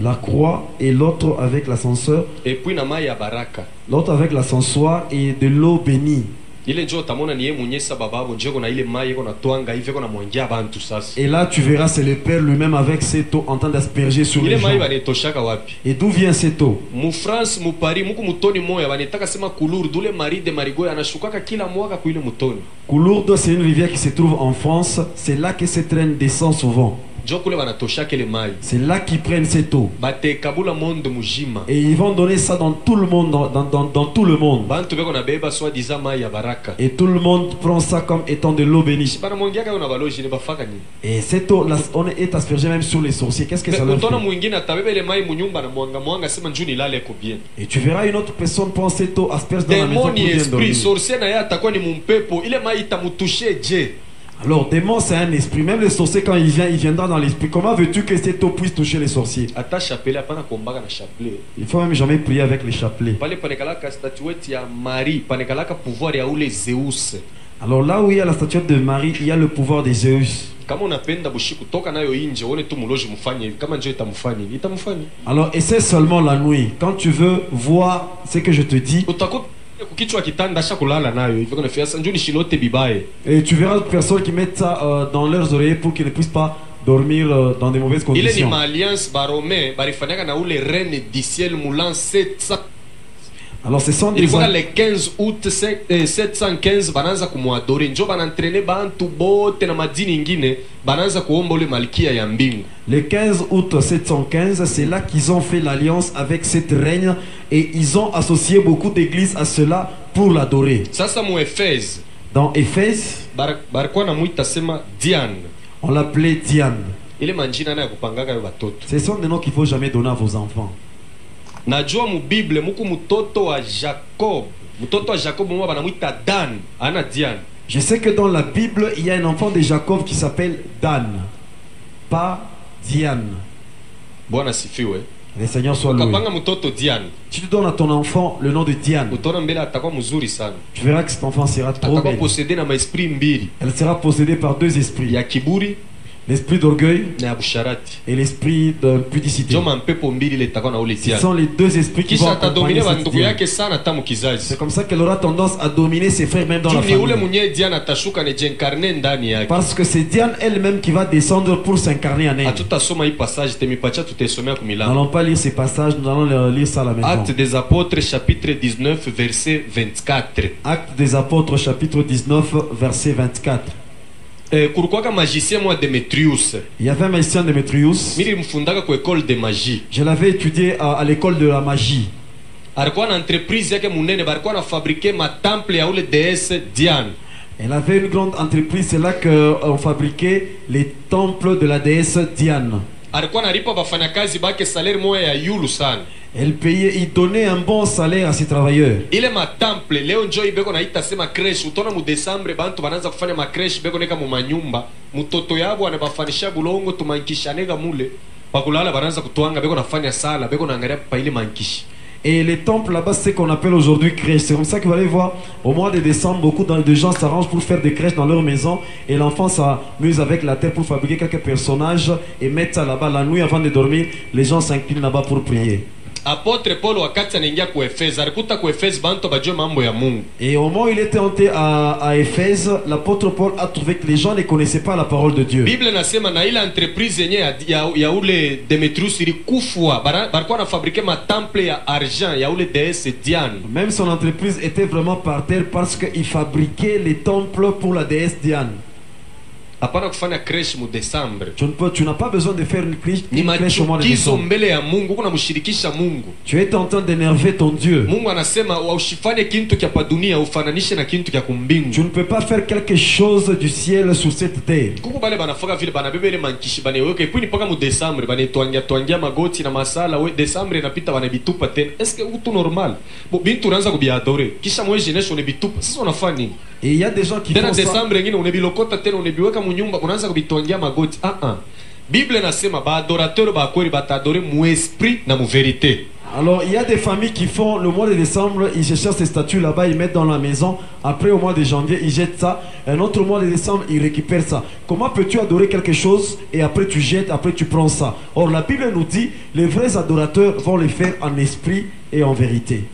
la croix et l'autre avec l'ascenseur, Et puis na mai ya baraka l'autre avec l'ascensoir et de l'eau bénie. ile njoo utamona ni yeye mwenyewe sababu njoo kuna ile mai iko natwanga hivi iko na mwangia abantu sasa. Et là tu verras c'est le Père lui-même avec cette eau en train d'asperger sur Ile les gens. mai banetoshaka wapi? Et d'où vient cette eau? Mu France mu Paris muku mutoni moya banetaka sema kuluru dule mari de marigoya anashukaka kila mwaka kuile mutoni. Coulourde, c'est une rivière qui se trouve en France. C'est là que cette traîne descend souvent. Njoo kule banatoshaka ile mai. C'est là qu'ils prennent cette eau. Bate kabula monde mujima. Et ils vont donner ça dans tout le monde, dans tout le monde. Bantu beko na beba soi disant mai ya baraka. Et tout le monde prend ça comme étant de l'eau bénie. Bana mwangiaka una baloji ne bafaka ni. Et cette eau, là, on est aspergé même sur les sorciers. Qu'est-ce que ça leur Utaona fait? mwingine atabeba ile mai munyumba na mwanga sema njoo nilale ko bien. Et tu verras une autre personne prendre cette eau, asperge dans la maison pour Demoni bien esprit dormir. sorcier na yeye atakuwa ni mumpepo ile mai itamutushe je. Alors, démon, c'est un esprit. Même le sorcier, quand il vient, il viendra dans l'esprit. Comment veux-tu que cette eau puisse toucher les sorciers? Ata chapelet hapana kombaka na chapelet. Il faut même jamais prier avec les chapelets. Pale panekalaka statuette ya Marie, panekalaka pouvoir ya ule Zeus. Alors là où il y a la statuette de Marie, il y a le pouvoir des Zeus. Kama unapenda bushiku toka nayo inje uone tu muloji mfanye hivi kama njoo itamfanya hivi itamfanya. Alors essaie seulement la nuit. Quand tu veux voir ce que je te dis, Utakuta kukichwa kitanda sha kulala nayo hivi kuna fiasa njoo nishilote bibaye. et tu verras des personnes qui mettent ça dans leurs oreilles pour qu'ils ne puissent pas dormir dans des mauvaises Ile ni conditions. ma alliance baromé barifanyaka na ule reine du ciel moulant 700. Alors ce sont des Ilikuwa le 15 août 715 bananza kumwadore njo banantrene bantu bote na madini ingine bananza kuomba ule malkia ya mbingu. Le 15 août 715, c'est là qu'ils ont fait l'alliance avec cette reine et ils ont associé beaucoup d'églises à cela pour l'adorer. Sasa mu Efeze Dans Éphèse, barikuwa namuita sema Diane. on l'appelait Diane. Ile manjina na ya kupangaka yo batoto. Ce sont des noms qu'il ne faut jamais donner à vos enfants. Najua mu Bible muku mtoto wa Jacob. Mtoto wa Jacob mwa banamuita Dan, ana Diane. Je sais que dans la Bible, il y a un enfant de Jacob qui s'appelle Dan, pas Diane. Bwana sifiwe. Le Seigneur soit loué. Ukapanga mtoto Diane. Si tu donnes à ton enfant le nom de Diane, Utaona mbele atakuwa mzuri sana. tu verras que cet enfant sera trop Atakuwa belle. possédé na maesprit mbili. Elle sera possédée par deux esprits, Ya kiburi l'esprit d'orgueil na ya busharati. et l'esprit d'impudicité. Njo mampepo mbili ile itakuwa na ule Ce Diane. sont les deux esprits qui vont Kisha accompagner atadomine cette bandugu Diane. yake sana tamu C'est kizazi. comme ça qu'elle aura tendance à dominer ses frères même dans la Juu ni ule famille. mwenye Diane atashuka ne jenkarne ndani yake. Parce que c'est Diane elle-même qui va descendre pour s'incarner en elle. Hatutasoma hii passage temipacha tutaisomea Nous kumilango. n'allons pas lire ces passages, nous allons lire ça à la maison. Actes des apôtres chapitre 19 verset 24. Actes des apôtres chapitre 19 verset 24. Kulikuwaka magicien mwa Demetrius. Il y avait un magicien Démétrius. Mimi mfundaka ku école de magie. Je l'avais étudié à l'école de la magie. Alikuwa na entreprise yake munene, balikuwa na fabriquer matemple ya ule déesse Diane. Elle avait une grande entreprise, c'est là qu'on fabriquait les temples de la déesse Diane. Alikuwa nalipa bafanyakazi bake salaire moya ya yulu sana. Elle payait, il donnait un bon salaire à ses travailleurs. Ile matemple leo njoo ibeko naita sema creche. Utona mu Desembre bantu banaanza kufanya ma creche beko neka mu manyumba. Mutoto yabo anabafanisha bulongo tumankishanega mule. Pakulala banaanza kutwanga beko nafanya sala beko naangalia pa ile mankishi. Et les temples là-bas, c'est ce qu'on appelle aujourd'hui crèches. C'est comme ça que vous allez voir, au mois de décembre, beaucoup de gens s'arrangent pour faire des crèches dans leur maison. Et l'enfant s'amuse avec la terre pour fabriquer quelques personnages et mettre ça là-bas la nuit avant de dormir. Les gens s'inclinent là-bas pour prier. Apôtre Paul wakati anaingia ku Efeze, alikuta ku Efeze bantu bajue mambo ya Mungu. Et au moment où il était entré à Éphèse, l'apôtre Paul a trouvé que les gens ne connaissaient pas la parole de Dieu. Bible nasema na ile entreprise yenye ya ule Demetrius ilikufwa, balikuwa na fabriquer matemple ya argent ya ule déesse Diane. Même son entreprise était vraiment par terre parce qu'il fabriquait les temples pour la déesse Diane. hapana kufanya crèche mu Desembre. Tu n'as pas besoin de faire une crèche Ni au mois de machukizo décembre. mbele ya Mungu, kuna mshirikisha Mungu. Tu es en train d'énerver ton Dieu. Mungu anasema usifanye kintu kya pa dunia ufananishe na kintu kya kumbingu. Tu ne peux pas faire quelque chose du ciel sur cette terre. Kuko bale banafaka vile banabebe ile mankishi baneweka ipuni paka mu Desembre banetwangia magoti na masala we Desembre inapita banabitupa tena. Est-ce que utu normal? Bo bintu unaanza kubiadore. Kisha mwezi jeunesse unabitupa. Sasa unafanya nini? Et il y a des gens qui Tena font ça. Desembre ngine unabilokota tena unabiweka mu nyumba unaanza kubitwangia magoti. Bible nasema ba adorateur ba kweli batadore mu esprit na mu vérité. Alors, il y a des familles qui font le mois de décembre, ils se cherchent ces statues là-bas, ils mettent dans la maison. Après, au mois de janvier, ils jettent ça. Un autre mois de décembre, ils récupèrent ça. Comment peux-tu adorer quelque chose et après tu jettes, après tu prends ça? Or, la Bible nous dit, les vrais adorateurs vont le faire en esprit et en vérité.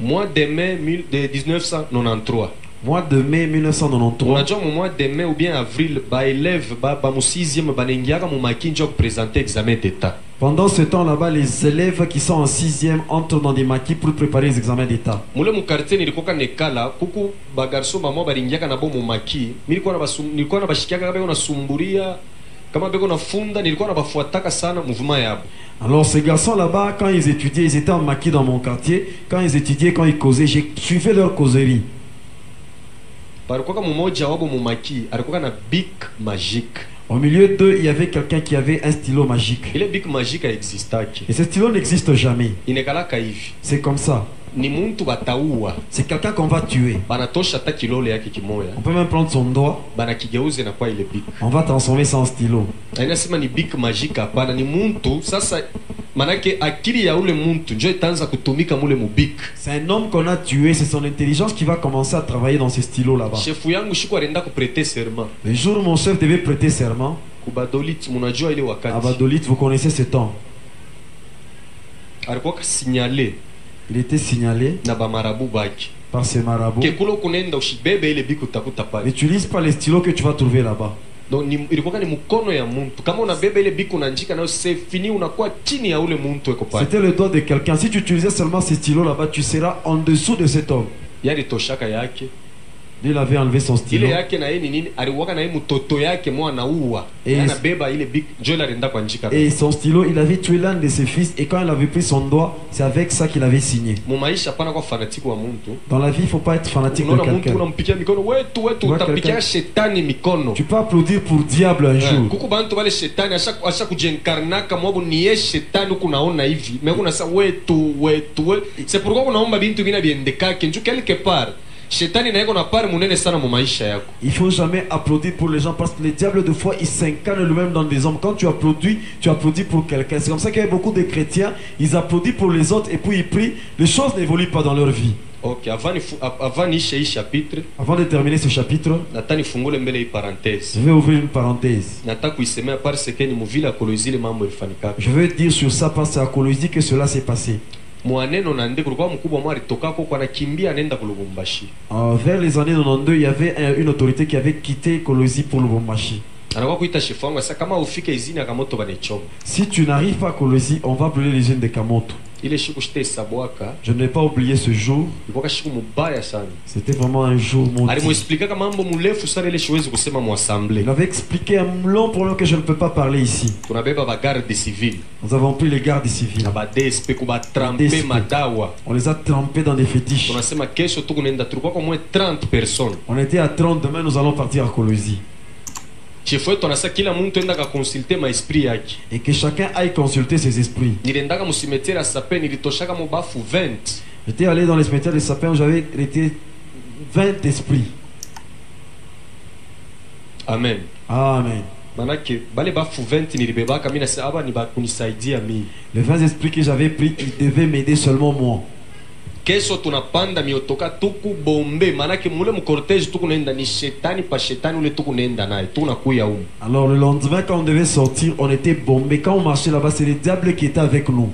Mois de mai de 1993. Mois de mai 1993. Unajua mu mois de mai ou bien avril ba élève ba mu 6e banengiaka mu makinjo présenter examen d'état. Pendant ce temps là-bas, les élèves qui sont en 6e entrent dans des maquis pour préparer les examens d'état. Mule mu quartier nilikoka nekala kuku ba garçon mama baringiaka na bo mu maki. Nilikuwa na bashikiaka kama unasumburia kama beko nafunda nilikuwa na bafuataka sana mouvement yabo. Alors ces garçons là-bas, quand ils étudiaient, ils étaient en maquis dans mon quartier. Quand ils étudiaient, quand ils causaient, j'ai suivi leur causerie. Palikuwa mmoja wabo mu maki alikuwa na bic magique. Au milieu d'eux, il y avait quelqu'un qui avait un stylo magique. Ile bic magique existaki. Et ce stylo n'existe jamais. Inekalaka hivi. C'est comme ça. Ni muntu bataua. C'est quelqu'un qu'on va tuer. Banatosha hata kilole yake kimoya. On peut même prendre son doigt. Banakigeuze na kwa ile bic. On va transformer ça en stylo. Inasema ni bic magique hapana, ni muntu sasa manake akili ya ule muntu ndio itaanza kutumika mule mubic. C'est un homme qu'on a tué, c'est son intelligence qui va commencer à travailler dans ces stylos là-bas. Chef yangu shiko alenda ku prêter serment. Le jour où mon chef devait prêter serment, Kubadolit munajua ile wakati. à Badolit, vous connaissez ce temps. Alikuwa signalé Il était signalé na ba marabu baki. par ces marabouts. Ke kulo kunenda ushibebe ile bic utakuta pale. N'utilise pas les stylos que tu vas trouver là-bas. Donc ilikuwa ni mkono ya muntu. Kama unabeba ile bic unaandika nayo c'est fini, unakuwa chini ya ule muntu eko pale. C'était le doigt de quelqu'un. Si tu utilisais seulement ces stylos là-bas, tu seras en dessous de cet homme. Yali toshaka yake. Il avait enlevé son stylo. Ile yake na yeye nini aliwaka na yeye mtoto yake mwana uwa. Et Anabeba ile bic ndio alienda kwa njika. Et son stylo, il avait tué l'un de ses fils. Et quand il avait pris son doigt, c'est avec ça qu'il avait signé. Mu maisha pana kwa fanatiki wa muntu. Dans la vie, il ne faut pas être fanatique de Unaona muntu quelqu'un. unampikia mikono wetu Tu vois utapikia quelqu'un- shetani mikono. Tu peux applaudir pour diable un jour. Kuku bantu wale shetani asha kujenkarnaka mwabu ni ye shetani huku naona hivi. Mais kuna sa wetu. C'est pourquoi unaomba bintu bina biendekake nju quelque part. Shetani na yeko na part munene sana mu maisha yako. Il faut jamais applaudir pour les gens parce que les diables de fois ils s'incarnent lui-même dans des hommes. Quand tu applaudis pour quelqu'un. C'est comme ça qu'il y a beaucoup de chrétiens, ils applaudissent pour les autres et puis ils prient. Les choses n'évoluent pas dans leur vie. Okay, avant niishe hii chapitre, Avant de terminer ce chapitre, nataka nifungule mbele hii parenthèse. je vais ouvrir une parenthèse. Nataka kuisemea parce que ni muvile ya Kolwezi ile mambo ilifanikaka. Je veux dire sur ça parce que c'est à Colosie que cela s'est passé. Mwaneno na ndeko kulikuwa mkubwa mwa alitokako kwa nakimbia anaenda ku Lubumbashi. Vers les années 92, il y avait une autorité qui avait quitté Colosie pour Lubumbashi. Anakuwa kuita shefu wangu sasa kama ufike izini akamoto banechoma. Si tu n'arrives pas à Colosie, on va brûler les usines de Kamoto. Ile siku shitesabwaka Je ne vais pas oublier ce jour. ilikuwa siku mubaya sana. C'était vraiment un jour maudit. Alimuexplica mambo murefu sana ile siwezi kusema mu assemblée. Il avait expliqué un long problème que je ne peux pas parler ici. Tunabeba ba garde civile Nous avons pris les gardes civils. na ba DSP kuba trampe DSP. madawa. On les a trempés dans des fétiches. Tunasema kesho tukunaenda tulikuwa kwa moins 30 personnes. On était à 30, demain nous allons partir à Colosie. Chefu wetu anasema kila mtu enda ka consulter ma esprit yake. Et que chacun aille consulter ses esprits. Niliendaka mu cimetière ya Sapin nilitoshaka mu bafu 20. J'étais allé dans les cimetières de sapins où j'avais été 20 esprits. Amen. Amen. Manake bale bafu 20 nilibebaka mimi nasema aba ni ba kunisaidia mimi. Les 20 esprits que j'avais pris, ils devaient m'aider seulement moi. Kesho tunapanda miotoka tuku bombe manake mule mu cortège tukunaenda ni shetani pa shetani ule tukunaenda naye tunakuya huko. Alors le lendemain, quand on devait sortir, on était bombés. Quand on marchait là-bas, c'est les diables qui étaient avec nous.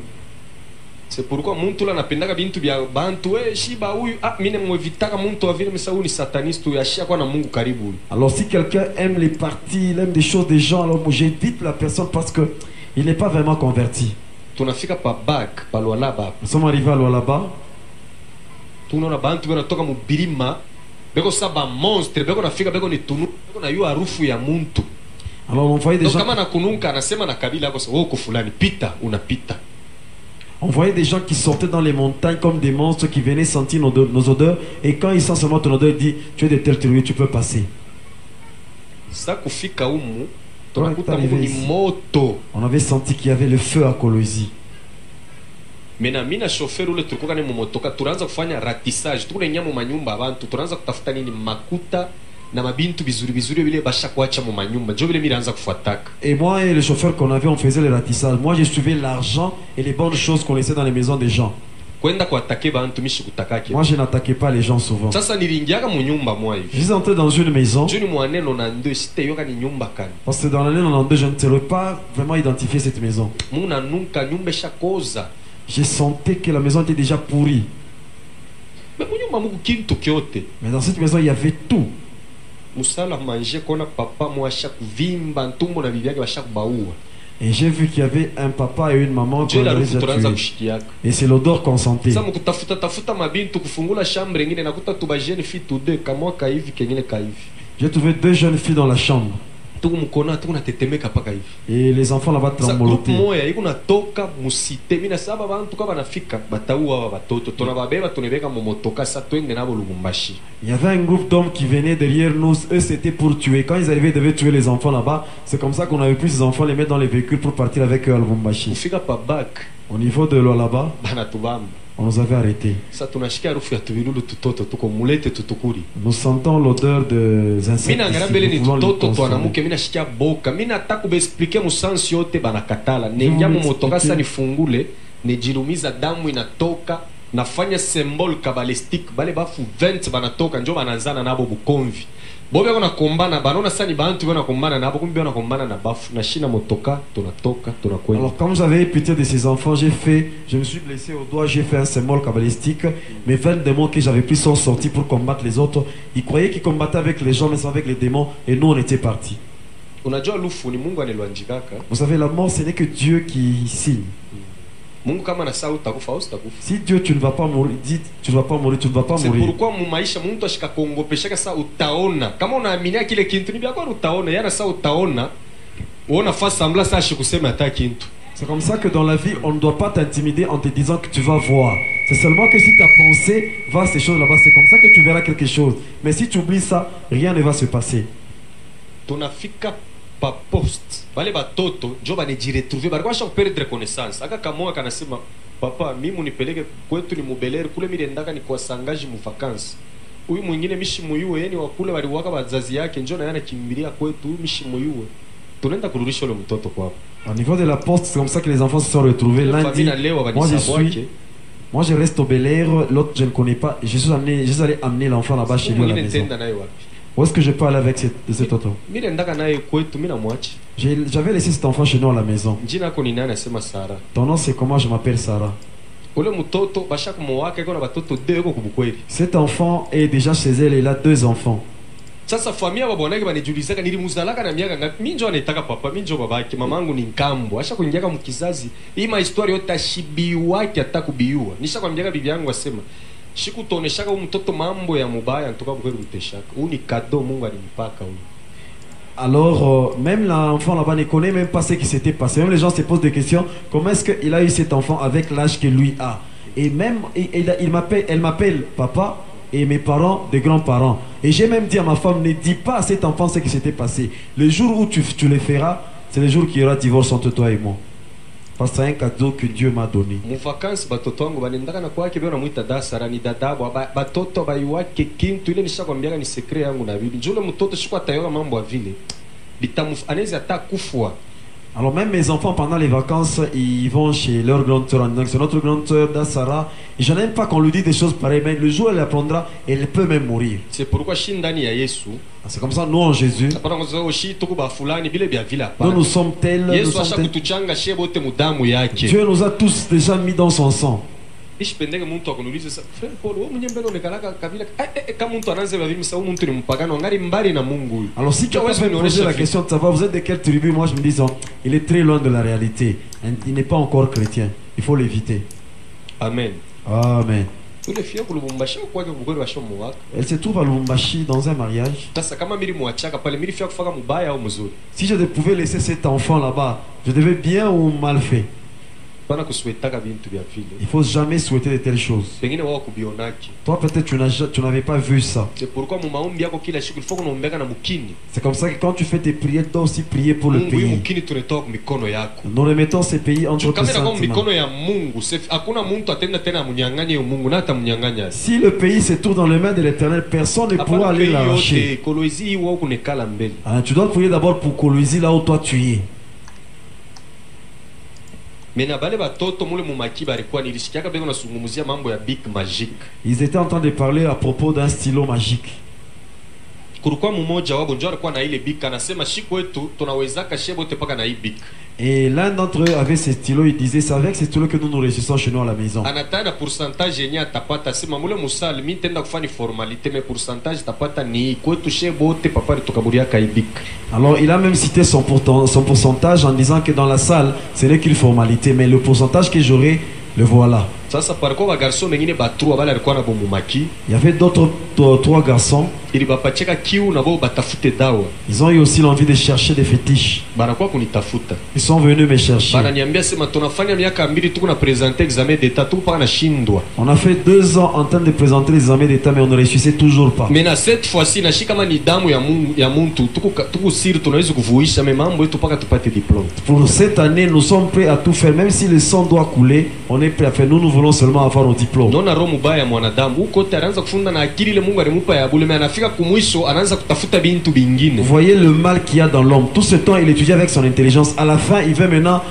C'est pourquoi muntu la napendaka bintu bya bantu shiba huyu mimi nimwevitaka muntu wa vile msa huyu ni sataniste huyu ashia kwa na Mungu karibu. Alors si quelqu'un aime les parties, il aime des choses des gens, alors moi j'évite la personne parce que il n'est pas vraiment converti. Tunafika pa back pa Lualaba. Nous sommes arrivés à Lualaba. Tunaona bantu wanatoka mu bilima beko saba monstre beko nafika beko ni tunu beko na yu harufu ya muntu. Alors on voyait des Donc gens, kama nakununka anasema na kabila yako sasa woko fulani pita unapita. on voyait des gens qui sortaient dans les montagnes comme des monstres qui venaient sentir nos odeurs. Et quand ils sentent seulement ton odeur, ils disent tu es de telle tribu, tu peux passer. Sasa kufika humu Ouais, tunakuta t'arrives humu ni ici. moto. On avait senti qu'il y avait le feu à Colosie. Mena mina chauffeur ule tulikuwa ni mumotoka tunaanza kufanya ratissage tukunenya mu manyumba abantu tunaanza kutafuta nini makuta na mabintu bizuri bizuri vile basha kuacha mu manyumba njo vile miraanza kufuataka. Et moi et le chauffeur qu'on avait, on faisait le ratissage. Moi, je suivais l'argent et les bonnes choses qu'on laissait dans les maisons des gens. Kwenda kuatake bantu mishi kutakake. Moi, je n'attaquais pas les gens souvent. Sasa nilingiaka mu nyumba mwa Je hivi. suis entré dans une maison. Juni mwaneno na ndo site yoka ni nyumba kani. Parce que dans l'année 92, je ne saurais pas vraiment identifier cette maison. Muna nunka nyumba shakoza. Je sentais que la maison était déjà pourrie. Me mu nyumba muku kintu kyote. Mais dans cette maison, il y avait tout. Musala manje kona papa mwa shakuvimba ntumbo na bibi yake bashakubaua. Et j'ai vu qu'il y avait un papa et une maman qu'on Jela avait rufu déjà tunaanza tués. kushikiaka. Et c'est l'odeur qu'on sentait. Sasa mkutafuta tafuta mabintu kufungula chambre ingine nakuta tubajeni fi tude kamwa kaivi kengine kaivi. J'ai trouvé deux jeunes filles dans la chambre. Tuku mkona tuku natetemeka paka hivi. Et les enfants là-bas Sasa groupe tremblotaient. moya iko natoka musite mina saba bantu kaba nafika bataua aba batoto tunababeba tunebeka mu motoka sa twende nabo Lubumbashi. Il y avait un groupe d'hommes qui venaient derrière nous. Eux, c'était pour tuer. Quand ils arrivaient, ils devaient tuer les enfants là-bas. C'est comme ça qu'on avait pris ces enfants, les mettre dans les véhicules pour partir avec eux à Lubumbashi. Kufika pa back Au niveau de l'eau là-bas, bana tubamba. on nous avait arrêtés. Sasa tunashikia harufu ya tubilulu tutoto tuko mulete tutukuri. Nous sentons l'odeur des insectes. Mina ngara mbele Ici. ni Nous voulons les tutoto consommer. twanamuke mina shikia boka mina nataka kubeexplique musansi yote banakatala nengia mu motoka sasa nifungule nejirumiza damu inatoka nafanya symbol kabbalistique bale bafu 20 banatoka njo bananzana nabo bukomvi bobe kona kombana banona sasa ni bantu bana kombana nabo kumbe bana kombana na bafu na shina motoka tunatoka tunakwenda. Alors, comme j'avais pitié de ces enfants, je me suis blessé au doigt, j'ai fait un symbole kabbalistique. Mes 20 démons que j'avais pris sont sortis pour combattre les autres. Ils croyaient qu'ils combattaient avec les gens, mais c'est avec les démons. Et nous, on était partis. Unajua lufu ni Mungu anelwanjikaka. Vous savez, la mort, ce n'est que Dieu qui signe. Mungu kama na saa utakufa au utakufa. Si Dieu, tu ne vas pas mourir, dit, tu ne vas pas mourir, tu ne vas pas C'est mourir. pourquoi mu maisha mtu ashika kuongopeshaka saa utaona. Kama unaaminia kile kintu ni byako utaona, yana saa utaona. Uona fa sembla saa shikusema hata kintu. C'est comme ça que dans la vie, on ne doit pas t'intimider en te disant que tu vas voir. C'est seulement que si ta pensée va à ces choses là-bas, c'est comme ça que tu verras quelque chose. Mais si tu oublies ça, rien ne va se passer. Tunafika pa post bale batoto njo banejiretrouve balikuwa shaka perdre connaissance aka kamoa kanasema papa mimi unipeleke kwetu ni Mubelere kule mirendaka ni kwa sangaji mu vacances huyu mwingine mishi muyuwe yani wakule waliwaka bazazi yake njo na yana kimbilia kwetu huyu mishi muyuwe tunaenda kurudisha ule mtoto kwao. Au niveau de la poste, c'est comme ça que les enfants se sont retrouvés lundi. Moi je reste au Bel Air, l'autre je ne connais pas. Je suis allé amener l'enfant là-bas chez lui à la maison. Où est-ce que je peux aller avec cet auto? J'avais laissé cet enfant chez nous à la maison. Ton nom c'est comment? Je m'appelle Sarah. Cet enfant est déjà chez elle, il a 2 enfants. Sasa familia babonake banijulizaka nilimuzalaka na miaka ngapi minjo anataka papa minjo babake mamangu ni nkambo asha kuingiaka mkizazi hii ma historia yote ashibiwaki atakubiua nisha kwambiaka bibi yangu asema shikutoneshaka mtoto mambo ya mubaya ntoka bukwe mteshaka huu ni cadeau Mungu alimpaka huyu. Alors, même l'enfant là-bas ne connaît même pas ce qui s'était passé. Même les gens se posent des questions. Comment est-ce qu'il a eu cet enfant avec l'âge que lui a? Et même, elle m'appelle papa et mes parents, des grands-parents. Et j'ai même dit à ma femme, ne dis pas à cet enfant ce qui s'était passé. Le jour où tu le feras, c'est le jour qu'il y aura divorce entre toi et moi. Parce que c'est un cadeau que Dieu m'a donné. Mu vacances batoto wangu banendaka na kwake bwana muita dasara ni dadabo batoto baiwake kintu ile nishakwambiaka ni secret yangu na bibi. Njoo mtoto shikwa tayoka mambo ya vile. Bitamuf anaweza hata kufua. Alors même mes enfants pendant les vacances, ils vont chez leur grande sœur en disant que c'est notre grande sœur Dassara. Et je n'aime pas qu'on lui dise des choses pareilles, mais le jour où elle apprendra, elle peut même mourir. C'est pourquoi shindani ya Yesu. C'est comme ça nous en Jésus. Nous sommes tels. Dieu nous a tous déjà mis dans son sang. Alors si tu as posé la question de savoir vous êtes de quelle tribu, moi je me dis il est très loin de la réalité. Il n'est pas encore chrétien. Il faut l'éviter. Amen. Amen. ule fia kulubumbashi kwake kukweli washomuwaka. Elle se trouve à Lubumbashi dans un mariage. Sasa kama mili muachaka pale mili fia kufaka mubaya au mzuri. Si je pouvais laisser cet enfant là-bas, je devais bien ou mal fait. Bana kuswetaka bintu vya vile. Il faut jamais souhaiter de telles choses. Pengine wao kubionaki. Toi peut-être tu n'avais pas vu ça. C'est pourquoi mu maombi yako kila siku ilifoko unaombeka na mukini. C'est comme ça que quand tu fais tes prières, tu dois aussi prier pour le Mungu hii pays. mukini tunatoa kwa mikono yako. Nous remettons ces pays entre tes Kamera kwa sentiments. mikono ya Mungu. Hakuna mtu atenda tena munyang'anye yo Mungu na atamnyang'anya. Si le pays se trouve dans les mains de l'Éternel, personne ne pourra aller l'arracher. Kolwezi wao kunekala mbele. Tu dois prier d'abord pour Kolwezi là où toi tu es. Mena bale batoto mule mumaki balikuwa nilishikiaka beko nasungumuzia mambo ya Bic Magique. Ils étaient en train de parler à propos d'un stylo magique. Kulikuwa mmoja wao ndio alikuwa na ile Bic anasema shiku wetu tunawezaka shebo tepaka na hii Bic. Et l'un d'entre eux avait ce stylo, il disait c'est avec ce stylo que nous nous réussissons chez nous à la maison. Anatana pourcentage yenye atapata sema mule musali mimi tenda kufanya formalité mais pourcentage tapata ni kwetu shebo te papa tukaburia ka Bic. Alors il a même cité son pourcentage en disant que dans la salle, ce n'est qu'une formalité, mais le pourcentage que j'aurai, le voilà. Sasa parko ba garçon mengine ba trois bale alikuwa na bomumaki. Il y avait d'autres trois garçons. Ili bapacheka kiu na bo batafute dawa. Ils ont eu aussi l'envie de chercher des fétiches. Banakuwa kunitafuta. Ils sont venus me chercher. Bananiambia sema tunafanya miaka 2 tuko na présenter examen d'état tuko pa na shindwa. On a fait 2 ans en train de présenter les examens d'état mais on ne réussissait toujours pas. Mais na cette fois-ci na shika mani damu ya muntu tuko siri tunaweza kuvuisha mais mambo yetu paka tupate diplôme. Pour cette année, nous sommes prêts à tout faire même si le sang doit couler, on est prêt à faire. Nous voulons seulement avoir nos diplômes. Nona roho mbaya mwanadamu huko anaanza kufunda na akili ile Mungu alimupa ya bure mais anafika kumwisho anaanza kutafuta bintu bingine. Vous voyez le mal qu'il y a dans l'homme. Tout ce temps il étudie avec son intelligence. À la fin, il veut maintenant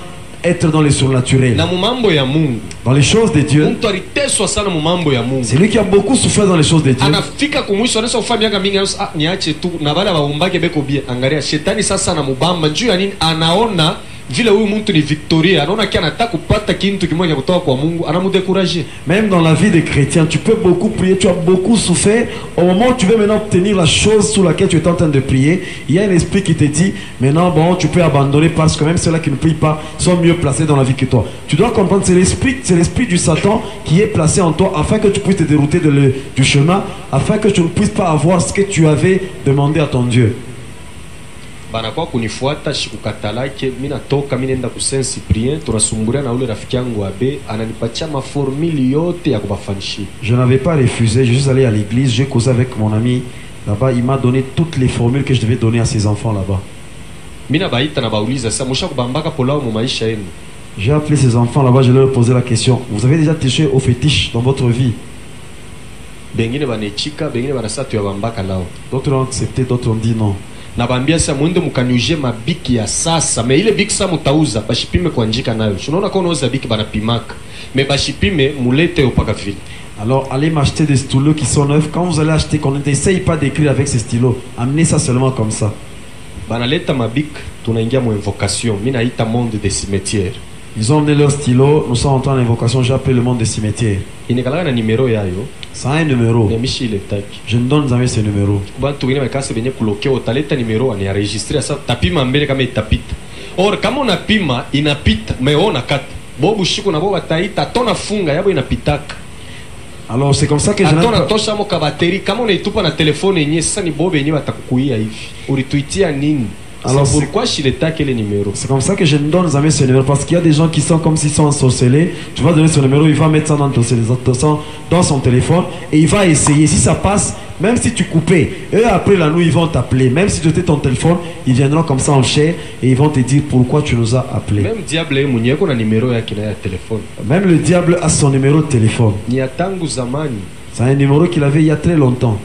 être dans les surnaturels. Na mumambo ya Mungu. Dans les choses de Dieu. Mtu aliteswa sana mumambo ya Mungu. C'est lui qui a beaucoup souffert dans les choses de Dieu. Anafika kumwisho anaweza kufanya miaka mingi niache tu na bala baombake beko bia. Angalia shetani sasa na mubamba juu ya nini anaona vile huyu mtu ni victorieux, anaona kia anataka kupata kitu kimoja kutoka kwa Mungu, anamudécourager. Même dans la vie des chrétiens, tu peux beaucoup prier, tu as beaucoup souffert. Au moment où tu veux maintenant obtenir la chose sur laquelle tu es en train de prier, il y a un esprit qui te dit, maintenant bon, tu peux abandonner parce que même ceux-là qui ne prient pas sont mieux placés dans la vie que toi. Tu dois comprendre, c'est l'esprit du Satan qui est placé en toi afin que tu puisses te dérouter du chemin, afin que tu ne puisses pas avoir ce que tu avais demandé à ton Dieu. Banakuwa kunifuata shikukatalake mimi natoka mimi nenda ku Saint Cyprien tunasumbulia na ule rafiki yangu abe ananipatia maformuli yote ya kubafanishia. Je n'avais pas refusé, je suis allé à l'église, j'ai causé avec mon ami là-bas, il m'a donné toutes les formules que je devais donner à ses enfants là-bas. Mimi nabaita na bauliza sasa mshakubambaka polao mu maisha yenu. J'ai appelé ses enfants là-bas, je leur ai posé la question, vous avez déjà touché au fétiche dans votre vie? Bengine banechika, bengine banasatu ya bambaka lao. D'autres ont accepté, d'autres ont dit non. Nabambia sasa mwende mkaniuje mabiki ya sasa me ile biki sasa mtauza bashipime kwa njika nayo unaona kwa unauza biki banapimaka me bashipime mulete upaka vile. Alors allez m'acheter des stylos qui sont neufs. Quand vous allez acheter, qu'on n'essaye pas d'écrire avec ces stylos, amenez ça seulement comme ça. Banaleta mabiki tunaingia mu invocation mimi naita monde des cimetières. Ils ont amené leur stylo, nous sommes en train d'invocation, j'ai appelé le monde des cimetières. Inekalaka na numero yayo. Ça a un numéro. Je ne donne jamais ce numéro. Bantu wengine wakase benye kuloke utaleta numero ani enregistrer sasa tapima mbele kama itapita. Or kama unapima inapita meona kata. Bobu shiku na boba taita tona funga yabo inapitaka. Alors c'est comme ça que je n'ai tosha mo ka batterie kama unaitupa na telefone yenyewe sasa ni bobe yenyewe batakukuia hivi. Ulituitia nini? Alors pourquoi Chileta quel numéro? C'est comme ça que je ne donne jamais ce numéro parce qu'il y a des gens qui sont comme s'ils sont ensorcelés. Tu vas donner son numéro, il va mettre ça dans son téléphone et il va essayer. Si ça passe, même si tu coupais, eux après la nuit ils vont t'appeler. Même si tu étais ton téléphone, ils viendront comme ça en chair et ils vont te dire pourquoi tu nous as appelé. Même diable mwenyewe kuna numéro yake na téléphone. Même le diable a son numéro de téléphone. Ni atangu zamani. C'est un numéro qu'il avait il y a très longtemps.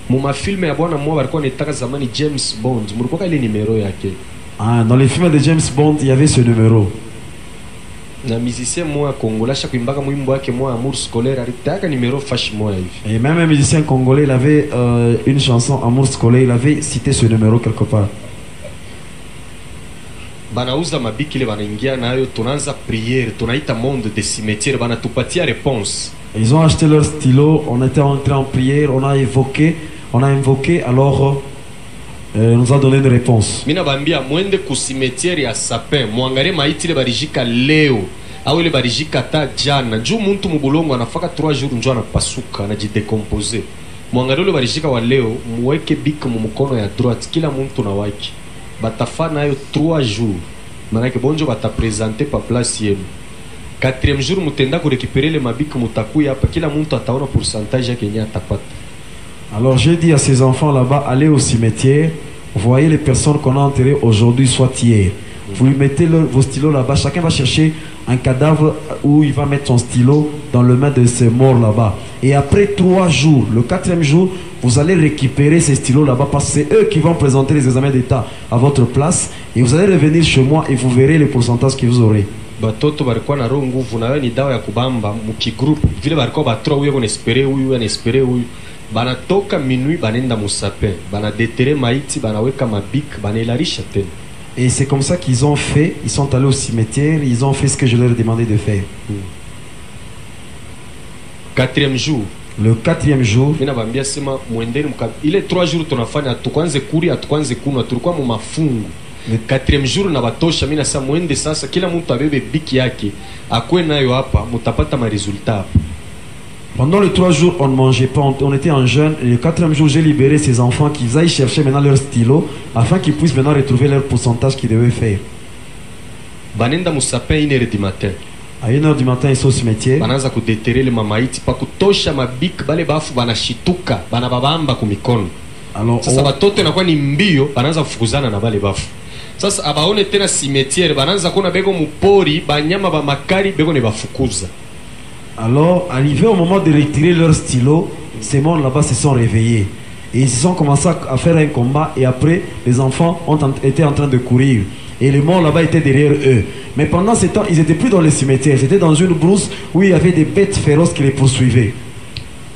Muma film ya bwana mmoja alikuwa anataka zamani James Bond. Mlikuwa ile numéro yake. Ah, dans les films de James Bond, il y avait ce numéro. Na musicien moi congolais chaque kuimbaka mwimbo wake moi Amour scolaire alitaka numéro fashi moi hivi. Et même un musicien congolais, il avait une chanson Amour scolaire, il avait cité ce numéro quelque part. Banauza mabiki ile banaingia nayo tunaanza prière, tunaita monde des cimetières banatupatia réponse. Ils ont acheté leur stylo, on était entré en prière, on a invoqué, alors nous a donné une réponse. Mina bambia mwende ku cimetière ya Sapin, muangalie maiti ile barijika leo. awele barijikata jana juu muntu mubulongo anafaka 3 jours njo anapasuka anajidecompose. Mwangalie ule barijika wa leo muweke bik mumukono ya droite kila muntu na waki batafa nayo 3 jours manake bonjo batapresente pa place yenu. 4e jour mutenda kurekipere le mabik mutakuya hapa kila muntu ataona pourcentage yake yenye atapata. Alors j'ai dit à ces enfants là-bas, allez au cimetière, voyez les personnes qu'on a enterrées aujourd'hui, soit hier. Vous lui mettez vos stylos là-bas, chacun va chercher un cadavre où il va mettre son stylo dans le main de ces morts là-bas. Et après 3 jours, le 4e jour, vous allez récupérer ces stylos là-bas parce que c'est eux qui vont présenter les examens d'état à votre place. Et vous allez revenir chez moi et vous verrez les pourcentages que vous aurez. Batoto barikuwa na roho nguvu na wewe ni dawa ya kubamba mukigroup vile barikuwa batro huyo konespere huyu anespere huyu banatoka minuit banenda musapin banadetere maiti banaweka mabik banailarisha tena. Et c'est comme ça qu'ils ont fait. Ils sont allés au cimetière, ils ont fait ce que je leur ai demandé de faire. 4e jour, le 4e jour, mina bambia sema muendeni ile 3 jours tunafanya tukwanze kuri atukwanze kunwa tulikuwa mu mafungu. Le 4e jour na batosha mina sasa muende sasa kila mtu abebe biki yake akwe nayo hapa mutapata ma resultat. Pendant les 3 jours, on ne mangeait pas, on était en jeûne. Et le 4e jour, j'ai libéré ces enfants qui aillent chercher maintenant leur stylo afin qu'ils puissent maintenant retrouver leur pourcentage qu'ils devaient faire. Banenda musapin 1h du matin. À 1h du matin, ils sont au cimetière. Banaanza kudetere le mamaiti pa kutosha mabik bale bafu banashituka banababamba kumikono. Alors sasa batoto inakuwa ni mbio banaanza kufukuzana na bale bafu. Sasa abaone tena cimetière banaanza kuona beko mupori banyama ba makari beko ne bafukuza. Alors, arrivé au moment de retirer leur stylo, ces morts là-bas se sont réveillés. Et ils ont commencé à faire un combat. Et après, les enfants étaient en train de courir. Et les morts là-bas étaient derrière eux. Mais pendant ce temps, ils n'étaient plus dans le cimetière. C'était dans une brousse où il y avait des bêtes féroces qui les poursuivaient.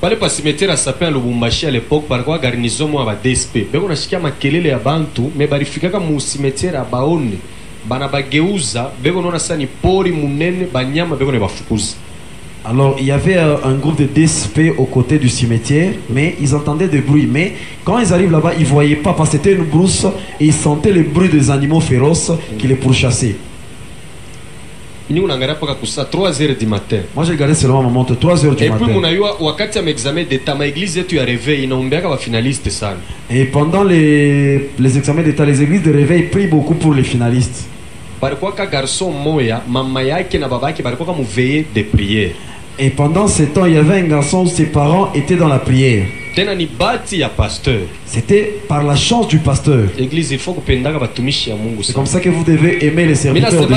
Pale pa cimetière à Sapin Lubumbashi à l'époque, par quoi garnison moi va DSP. Beko nashikia makelele ya bantu, me barifikaka mu cimetière à baone. Bana bageuza, beko nona sani pori munene, banyama beko ne bafukuza. Alors, il y avait un groupe de DSP aux côtés du cimetière, mais ils entendaient des bruits. Mais quand ils arrivent là-bas, ils ne voyaient pas parce que c'était une brousse et ils sentaient le bruit des animaux féroces qui les pourchassaient. Moi, j'ai regardé seulement ma montre, 3 heures du matin. Et pendant les examens d'état, les églises de réveil prient beaucoup pour les finalistes. Et pendant ce temps, il y avait un garçon où ses parents étaient dans la prière. C'était par la chance du pasteur. C'est comme ça que vous devez aimer les serviteurs de Dieu.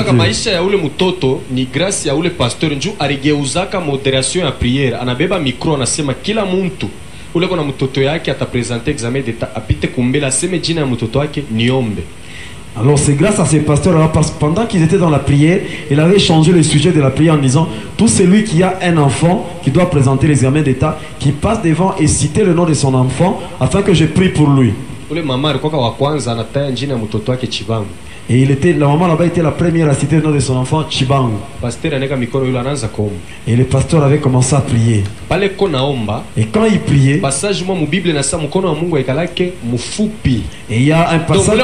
Alors c'est grâce à ces pasteurs-là, parce que pendant qu'ils étaient dans la prière, il avait changé le sujet de la prière en disant tout celui qui a un enfant qui doit présenter l'examen d'état, qui passe devant et citer le nom de son enfant afin que je prie pour lui. Et la maman là-bas était la première à citer le nom de son enfant, Chibang. Et le pasteur avait commencé à prier. Et quand il priait, et il y a un passage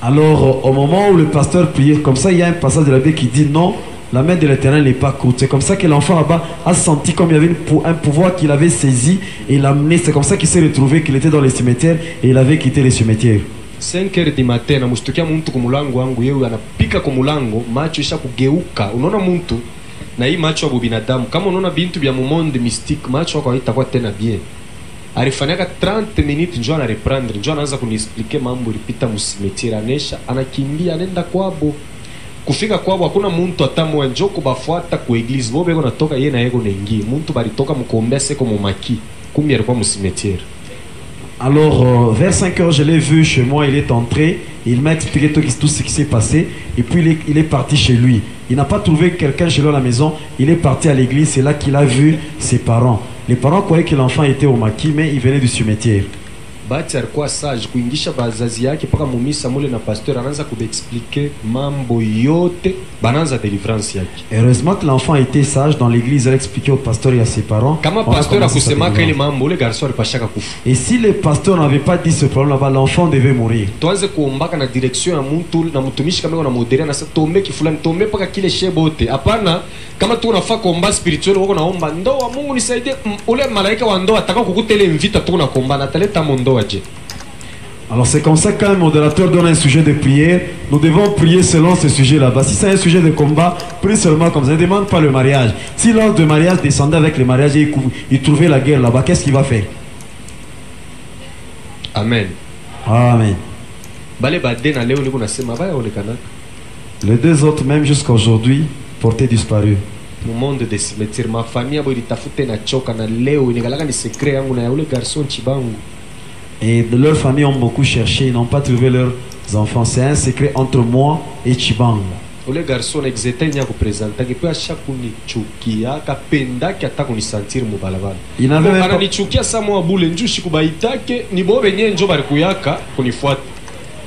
Alors au moment où le pasteur priait, comme ça il y a un passage de la Bible qui dit non, la main de l'Éternel n'est pas courte. C'est comme ça que l'enfant là-bas a senti comme il y avait un pouvoir qu'il avait saisi et l'a amené. C'est comme ça qu'il s'est retrouvé qu'il était dans les cimetières et il avait quitté les cimetières. 5h du matin namushtukia muntu kumulango wangu yeye anapika kumulango macho isha kugeuka. Unaona muntu na hii macho ya binadamu kama unaona bintu vya monde mystique macho yako haitakuwa tena bien. Alifanyaka 30 minutes njoo ana reprendre njoo anaanza kuniexpliquer mambo ilipita msimetiera anesha anakimbia anaenda kwabo. Kufika kwabo hakuna muntu atamoa njoo kubafuata ku eglise bobe beko natoka yeye na yego nengi muntu balitoka mukombea seko mu maki kumbi alikuwa msimetiera. Alors vers 5 heures je l'ai vu chez moi, il est entré, il m'a expliqué tout ce qui s'est passé et puis il est parti chez lui. Il n'a pas trouvé quelqu'un chez lui à la maison, il est parti à l'église, c'est là qu'il a vu ses parents. Les parents croyaient que l'enfant était au maquis mais il venait du cimetière. Bahati alikuwa sage kuingisha bazazi yake mpaka mumisa mule na pasteur anaanza kuexpliquer mambo yote bananza délivrance yake. Heureusement que l'enfant était sage dans l'église, elle expliquait au pasteur et à ses parents. Kama On a pasteur commencé sa akusemaka ile délivrance. mambo ule garçon alipashaka kufa. Et si les pasteurs n'avaient pas dit ce problème là-bas, l'enfant devait mourir. Tuanze kuombaka na direction ya mtu na mtumishi kama na moderia na sasa tuombe kifulani tuombe paka kile shebote. Hapana, kama tu unafaa kuomba spirituel wako naomba ndoa, Mungu nisaidie ule malaika wa ndoa atakao kukutele mvita tu na kuomba na ataleta mondoa je. Alors c'est comme ça qu'un modérateur donne un sujet de prière, nous devons prier selon ce sujet là-bas. Si c'est un sujet de combat, prie seulement comme ça, ne demande pas le mariage. Si l'ordre de mariage descendait avec le mariage et il trouvait la guerre là-bas, qu'est-ce qu'il va faire? Amen. Amen. Bale bade na leo niko nasema baya onekana. Les deux autres, même jusqu'à aujourd'hui, portaient disparu. Mu monde de cimetière ma famille abo ilitafute na choka na leo inikalaka ni secret yangu na ya ule garçon chibangu. Et de leurs familles ont beaucoup cherché, ils n'ont pas trouvé leurs enfants. C'est un secret entre moi et Chibang. Ule garçon exete nya kupresenta kipo asha kunichukia kapendaki hata kunisentir mu balabala. Il n'avait même pas... Ananichukia sa mwa bule njushi kubaitake ni bo benye njo bari kuyaka kunifuata.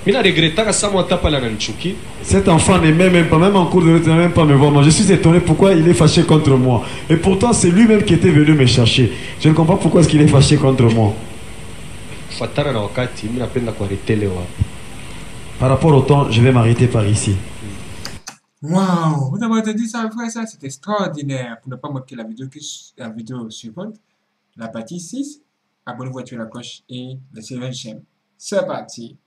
Mina regretaka sa mwa tapa la nanichukia. Cet enfant n'aimait même pas, même en cours de route, il n'aimait même pas me voir. Moi, je suis étonné pourquoi il est fâché contre moi. Et pourtant, c'est lui-même qui était venu me chercher. Je ne comprends pas pourquoi est-ce qu'il est fâché contre moi. Fatana na wakati mimi napenda kuarete leo hapa. Par rapport au temps, je vais m'arrêter par ici. Waouh, vous avez entendu ça, frère, ça c'est extraordinaire. Pour ne pas manquer la vidéo suivante, la partie 6, abonnez-vous à la cloche et laissez un j'aime. C'est parti.